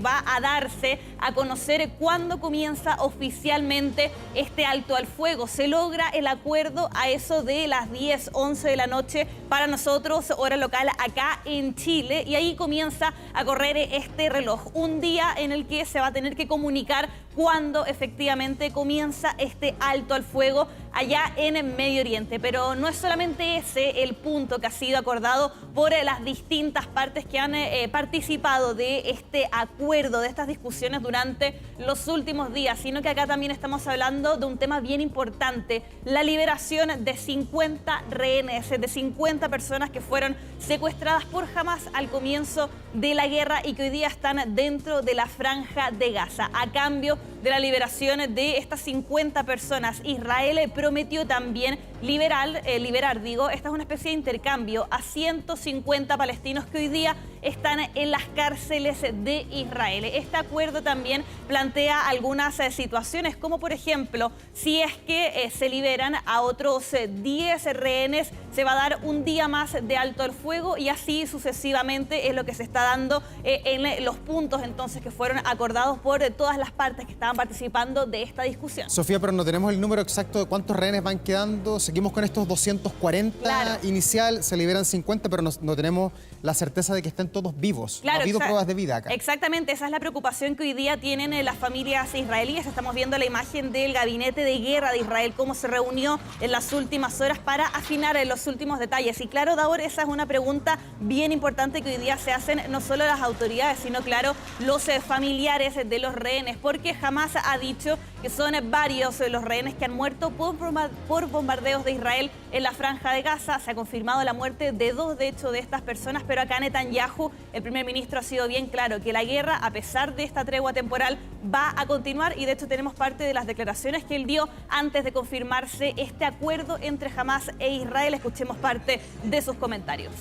va a darse a conocer cuándo comienza oficialmente este alto al fuego. Se logra el acuerdo a eso de las 10, 11 de la noche para nosotros, hora local, acá en Chile, y ahí comienza a correr este reloj. Un día en el que se va a tener que comunicar cuándo efectivamente comienza este alto al fuego allá en el Medio Oriente. Pero no es solamente ese el punto que ha sido acordado por las distintas partes que han participado de este acuerdo, de estas discusiones durante los últimos días, sino que acá también estamos hablando de un tema bien importante, la liberación de 50 rehenes, de 50 personas que fueron secuestradas por Hamás al comienzo de la guerra y que hoy día están dentro de la Franja de Gaza. A cambio de la liberación de estas 50 personas, Israel prometió también liberar, esta es una especie de intercambio, a 150 palestinos que hoy día están en las cárceles de Israel. Este acuerdo también plantea algunas situaciones, como por ejemplo, si es que se liberan a otros 10 rehenes, se va a dar un día más de alto al fuego y así sucesivamente es lo que se está dando en los puntos entonces que fueron acordados por todas las partes que estaban participando de esta discusión. Sofía, pero no tenemos el número exacto de cuántos rehenes van quedando. Seguimos con estos 240 inicial, se liberan 50, pero no tenemos la certeza de que estén todos vivos. Claro, ha habido pruebas de vida acá. Exactamente, esa es la preocupación que hoy día tienen las familias israelíes. Estamos viendo la imagen del gabinete de guerra de Israel, cómo se reunió en las últimas horas para afinar los últimos detalles. Y claro, Daur, esa es una pregunta bien importante que hoy día se hacen no solo las autoridades, sino claro, los familiares de los rehenes, porque Hamás ha dicho que son varios los rehenes que han muerto por bombardeos de Israel en la Franja de Gaza. Se ha confirmado la muerte de 2, de hecho, de estas personas, pero acá Netanyahu, el primer ministro, ha sido bien claro que la guerra, a pesar de esta tregua temporal, va a continuar y de hecho tenemos parte de las declaraciones que él dio antes de confirmarse este acuerdo entre Hamás e Israel. Escuchemos parte de sus comentarios.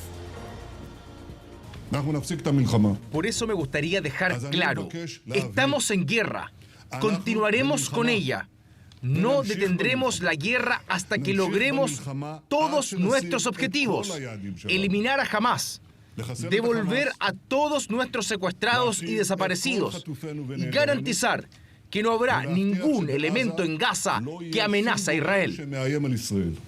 Por eso me gustaría dejar claro, estamos en guerra, continuaremos con ella. No detendremos la guerra hasta que logremos todos nuestros objetivos. Eliminar a Hamás, devolver a todos nuestros secuestrados y desaparecidos y garantizar que no habrá ningún elemento en Gaza que amenace a Israel.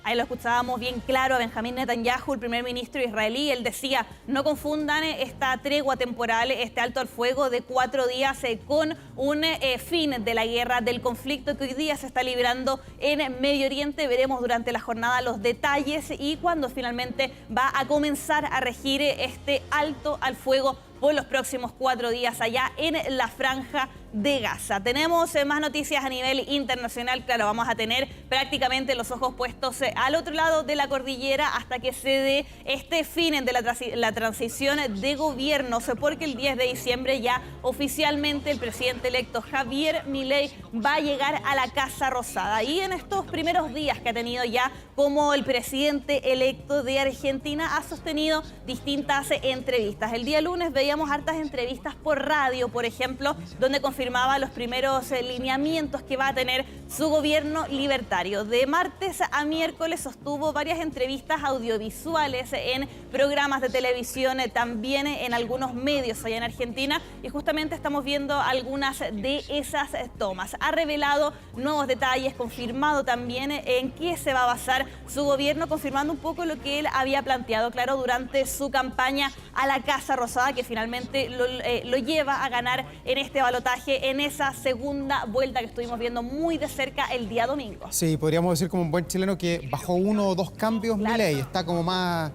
Ahí lo escuchábamos bien claro a Benjamín Netanyahu, el primer ministro israelí. Él decía, no confundan esta tregua temporal, este alto al fuego de 4 días con un fin de la guerra, del conflicto que hoy día se está librando en Medio Oriente. Veremos durante la jornada los detalles y cuándo finalmente va a comenzar a regir este alto al fuego por los próximos 4 días allá en la Franja de Gaza. Tenemos más noticias a nivel internacional. Claro, vamos a tener prácticamente los ojos puestos al otro lado de la cordillera hasta que se dé este fin de la transición de gobiernos, porque el 10 de diciembre ya oficialmente el presidente electo Javier Milei va a llegar a la Casa Rosada. Y en estos primeros días que ha tenido ya como el presidente electo de Argentina, ha sostenido distintas entrevistas. El día lunes veíamos hartas entrevistas por radio, por ejemplo, donde confirmaba los primeros lineamientos que va a tener su gobierno libertario. De martes a miércoles sostuvo varias entrevistas audiovisuales en programas de televisión, también en algunos medios allá en Argentina, y justamente estamos viendo algunas de esas tomas. Ha revelado nuevos detalles, confirmado también en qué se va a basar su gobierno, confirmando un poco lo que él había planteado, claro, durante su campaña a la Casa Rosada, que finalmente lo lleva a ganar en este balotaje, en esa segunda vuelta que estuvimos viendo muy de cerca el día domingo. Sí, podríamos decir como un buen chileno que bajó 1 o 2 cambios Milei, está como más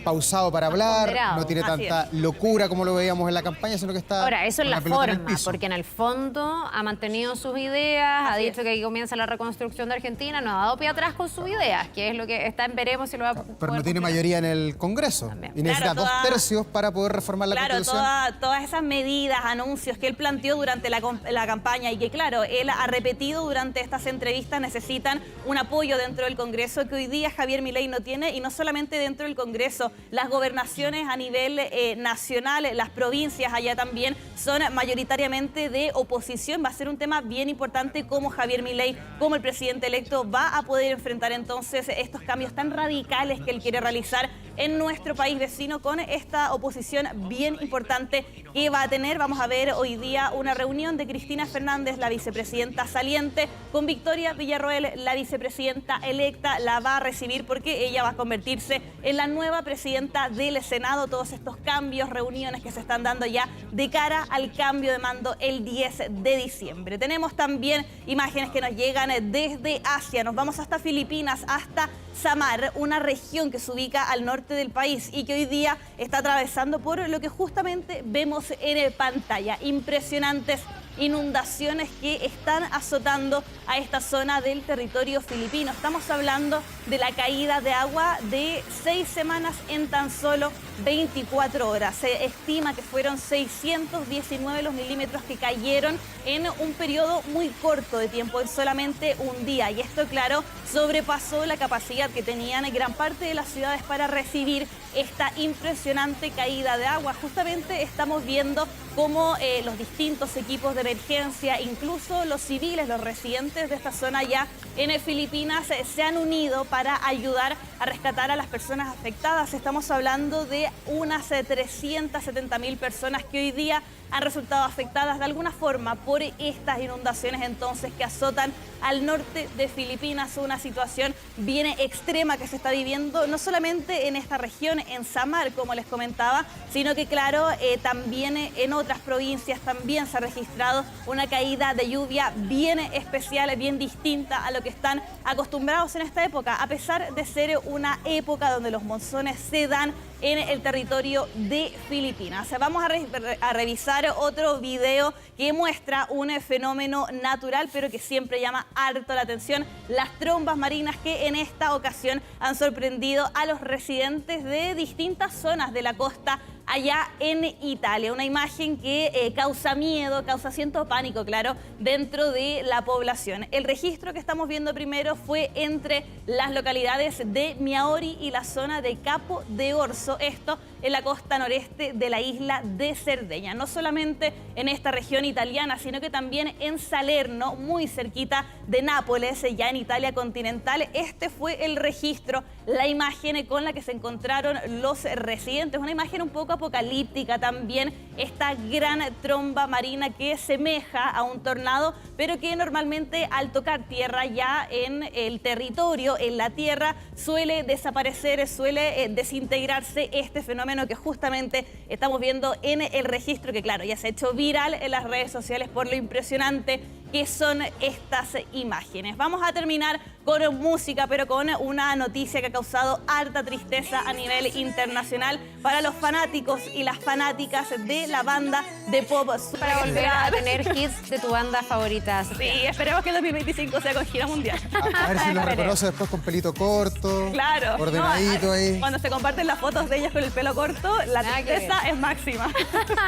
pausado para hablar, no tiene tanta locura como lo veíamos en la campaña, sino que está... Ahora, eso es la forma, porque en el fondo ha mantenido sus ideas, ha dicho que ahí comienza la reconstrucción de Argentina, no ha dado pie atrás con sus ideas, que es lo que está en veremos si lo va a poder Pero no tiene mayoría en el Congreso y necesita 2 tercios para poder reformar la Constitución. Todas esas medidas, anuncios que él planteó durante la campaña y que, claro, él ha repetido durante estas entrevistas, necesitan un apoyo dentro del Congreso que hoy día Javier Milei no tiene, y no solamente dentro del Congreso, las gobernaciones a nivel nacional, las provincias allá también son mayoritariamente de oposición. Va a ser un tema bien importante cómo Javier Milei, como el presidente electo, va a poder enfrentar entonces estos cambios tan radicales que él quiere realizar en nuestro país vecino con esta oposición bien importante que va a tener. Vamos a ver hoy día una reunión de Cristina Fernández, la vicepresidenta saliente, con Victoria Villarroel, la vicepresidenta electa. La va a recibir porque ella va a convertirse en la nueva presidenta del Senado. Todos estos cambios, reuniones que se están dando ya de cara al cambio de mando el 10 de diciembre. Tenemos también imágenes que nos llegan desde Asia. Nos vamos hasta Filipinas, hasta Samar, una región que se ubica al norte del país y que hoy día está atravesando por lo que justamente vemos en pantalla. Impresionantes inundaciones que están azotando a esta zona del territorio filipino. Estamos hablando de la caída de agua de 6 semanas en tan solo 24 horas. Se estima que fueron 619 los milímetros que cayeron en un periodo muy corto de tiempo, en solamente un día. Y esto, claro, sobrepasó la capacidad que tenían gran parte de las ciudades para recibir esta impresionante caída de agua. Justamente estamos viendo cómo los distintos equipos de emergencia, incluso los civiles, los residentes de esta zona ya en Filipinas, se han unido para ayudar a rescatar a las personas afectadas. Estamos hablando de unas 370.000 personas que hoy día han resultado afectadas de alguna forma por estas inundaciones entonces que azotan al norte de Filipinas. Una situación bien extrema que se está viviendo no solamente en esta región, en Samar, como les comentaba, sino que, claro, también en otras provincias también se ha registrado una caída de lluvia bien especial, bien distinta a lo que están acostumbrados en esta época, a pesar de ser una época donde los monzones se dan en el territorio de Filipinas. Vamos a revisar otro video que muestra un fenómeno natural, pero que siempre llama harto la atención: las trombas marinas que en esta ocasión han sorprendido a los residentes de distintas zonas de la costa allá en Italia. Una imagen que causa miedo, causa cierto pánico, claro, dentro de la población. El registro que estamos viendo primero fue entre las localidades de Miaori y la zona de Capo de Orso, esto en la costa noreste de la isla de Cerdeña. No solamente en esta región italiana, sino que también en Salerno, muy cerquita de Nápoles, ya en Italia continental. Este fue el registro, la imagen con la que se encontraron los residentes. Una imagen un poco apocalíptica también, esta gran tromba marina que semeja a un tornado, pero que normalmente al tocar tierra ya en el territorio, en la tierra, suele desaparecer, suele desintegrarse este fenómeno que justamente estamos viendo en el registro, que claro, ya se ha hecho viral en las redes sociales por lo impresionante qué son estas imágenes. Vamos a terminar con música, pero con una noticia que ha causado harta tristeza a nivel internacional para los fanáticos y las fanáticas de la banda de pop. Para volver a tener hits de tu banda favorita. Sí, esperemos que el 2025 sea con gira mundial. A ver si lo reconoce después con pelito corto. Claro. Ordenadito ahí. Cuando se comparten las fotos de ellas con el pelo corto, la tristeza es máxima.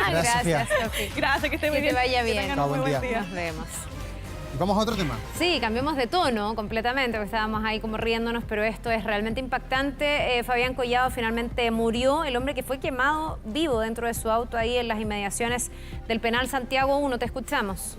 Gracias, Sofi. Gracias, que esté muy bien. Que te vaya bien. Que tengan un muy buen día. Nos vemos. Vamos a otro tema. Sí, cambiemos de tono completamente, porque estábamos ahí como riéndonos, pero esto es realmente impactante. Fabián Collado finalmente murió, el hombre que fue quemado vivo dentro de su auto ahí en las inmediaciones del penal Santiago 1. Te escuchamos.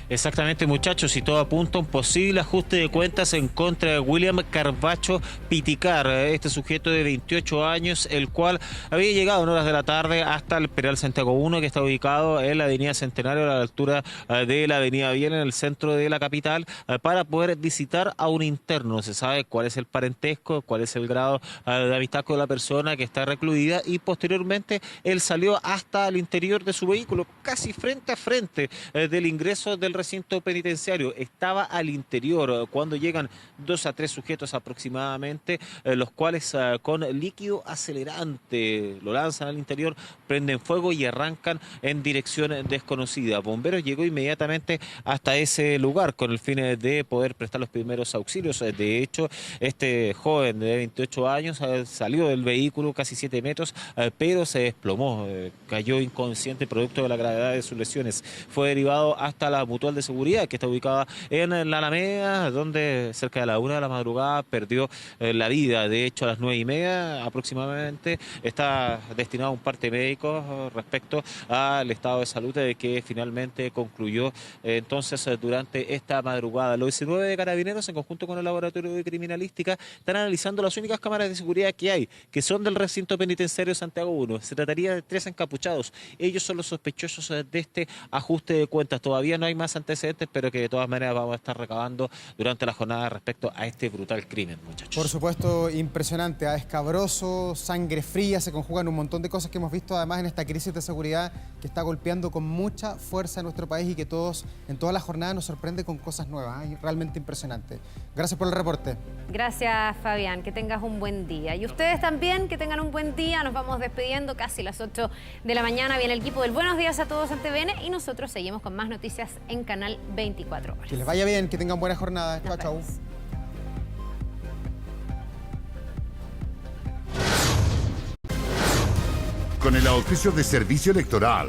Exactamente, muchachos, y todo apunta a un posible ajuste de cuentas en contra de William Carvacho Piticar, este sujeto de 28 años, el cual había llegado en horas de la tarde hasta el penal Santiago 1, que está ubicado en la avenida Centenario, a la altura de la avenida Biel, en el centro de la capital, para poder visitar a un interno. No se sabe cuál es el parentesco, cuál es el grado de amistad con la persona que está recluida, y posteriormente él salió hasta el interior de su vehículo, casi frente a frente del ingreso del recinto penitenciario. Estaba al interior cuando llegan 2 a 3 sujetos aproximadamente, los cuales con líquido acelerante lo lanzan al interior, prenden fuego y arrancan en dirección desconocida. Bomberos llegó inmediatamente hasta ese lugar con el fin de poder prestar los primeros auxilios. De hecho, este joven de 28 años salió del vehículo casi 7 metros, pero se desplomó, cayó inconsciente producto de la gravedad de sus lesiones. Fue derivado hasta la Mutual de Seguridad, que está ubicada en la Alameda, donde cerca de la 1 de la madrugada perdió la vida. De hecho, a las 9:30 aproximadamente está destinado a un parte médico respecto al estado de salud de que finalmente concluyó entonces durante esta madrugada. Los 19 de Carabineros, en conjunto con el Laboratorio de Criminalística, están analizando las únicas cámaras de seguridad que hay, que son del recinto penitenciario Santiago 1. Se trataría de 3 encapuchados. Ellos son los sospechosos de este ajuste de cuentas. Todavía no hay más antecedentes, pero que de todas maneras vamos a estar recabando durante la jornada respecto a este brutal crimen, muchachos. Por supuesto, impresionante, escabroso, sangre fría, se conjugan un montón de cosas que hemos visto además en esta crisis de seguridad que está golpeando con mucha fuerza en nuestro país y que todos, en toda la jornada nos sorprende con cosas nuevas, realmente impresionante. Gracias por el reporte. Gracias, Fabián, que tengas un buen día. Y ustedes también, que tengan un buen día. Nos vamos despidiendo, casi las 8 de la mañana. Viene el equipo del Buenos Días a Todos en TVN y nosotros seguimos con más noticias en Canal 24 Horas. Que les vaya bien, que tengan buena jornada. Chao, chao. Con el auspicio de Servicio Electoral,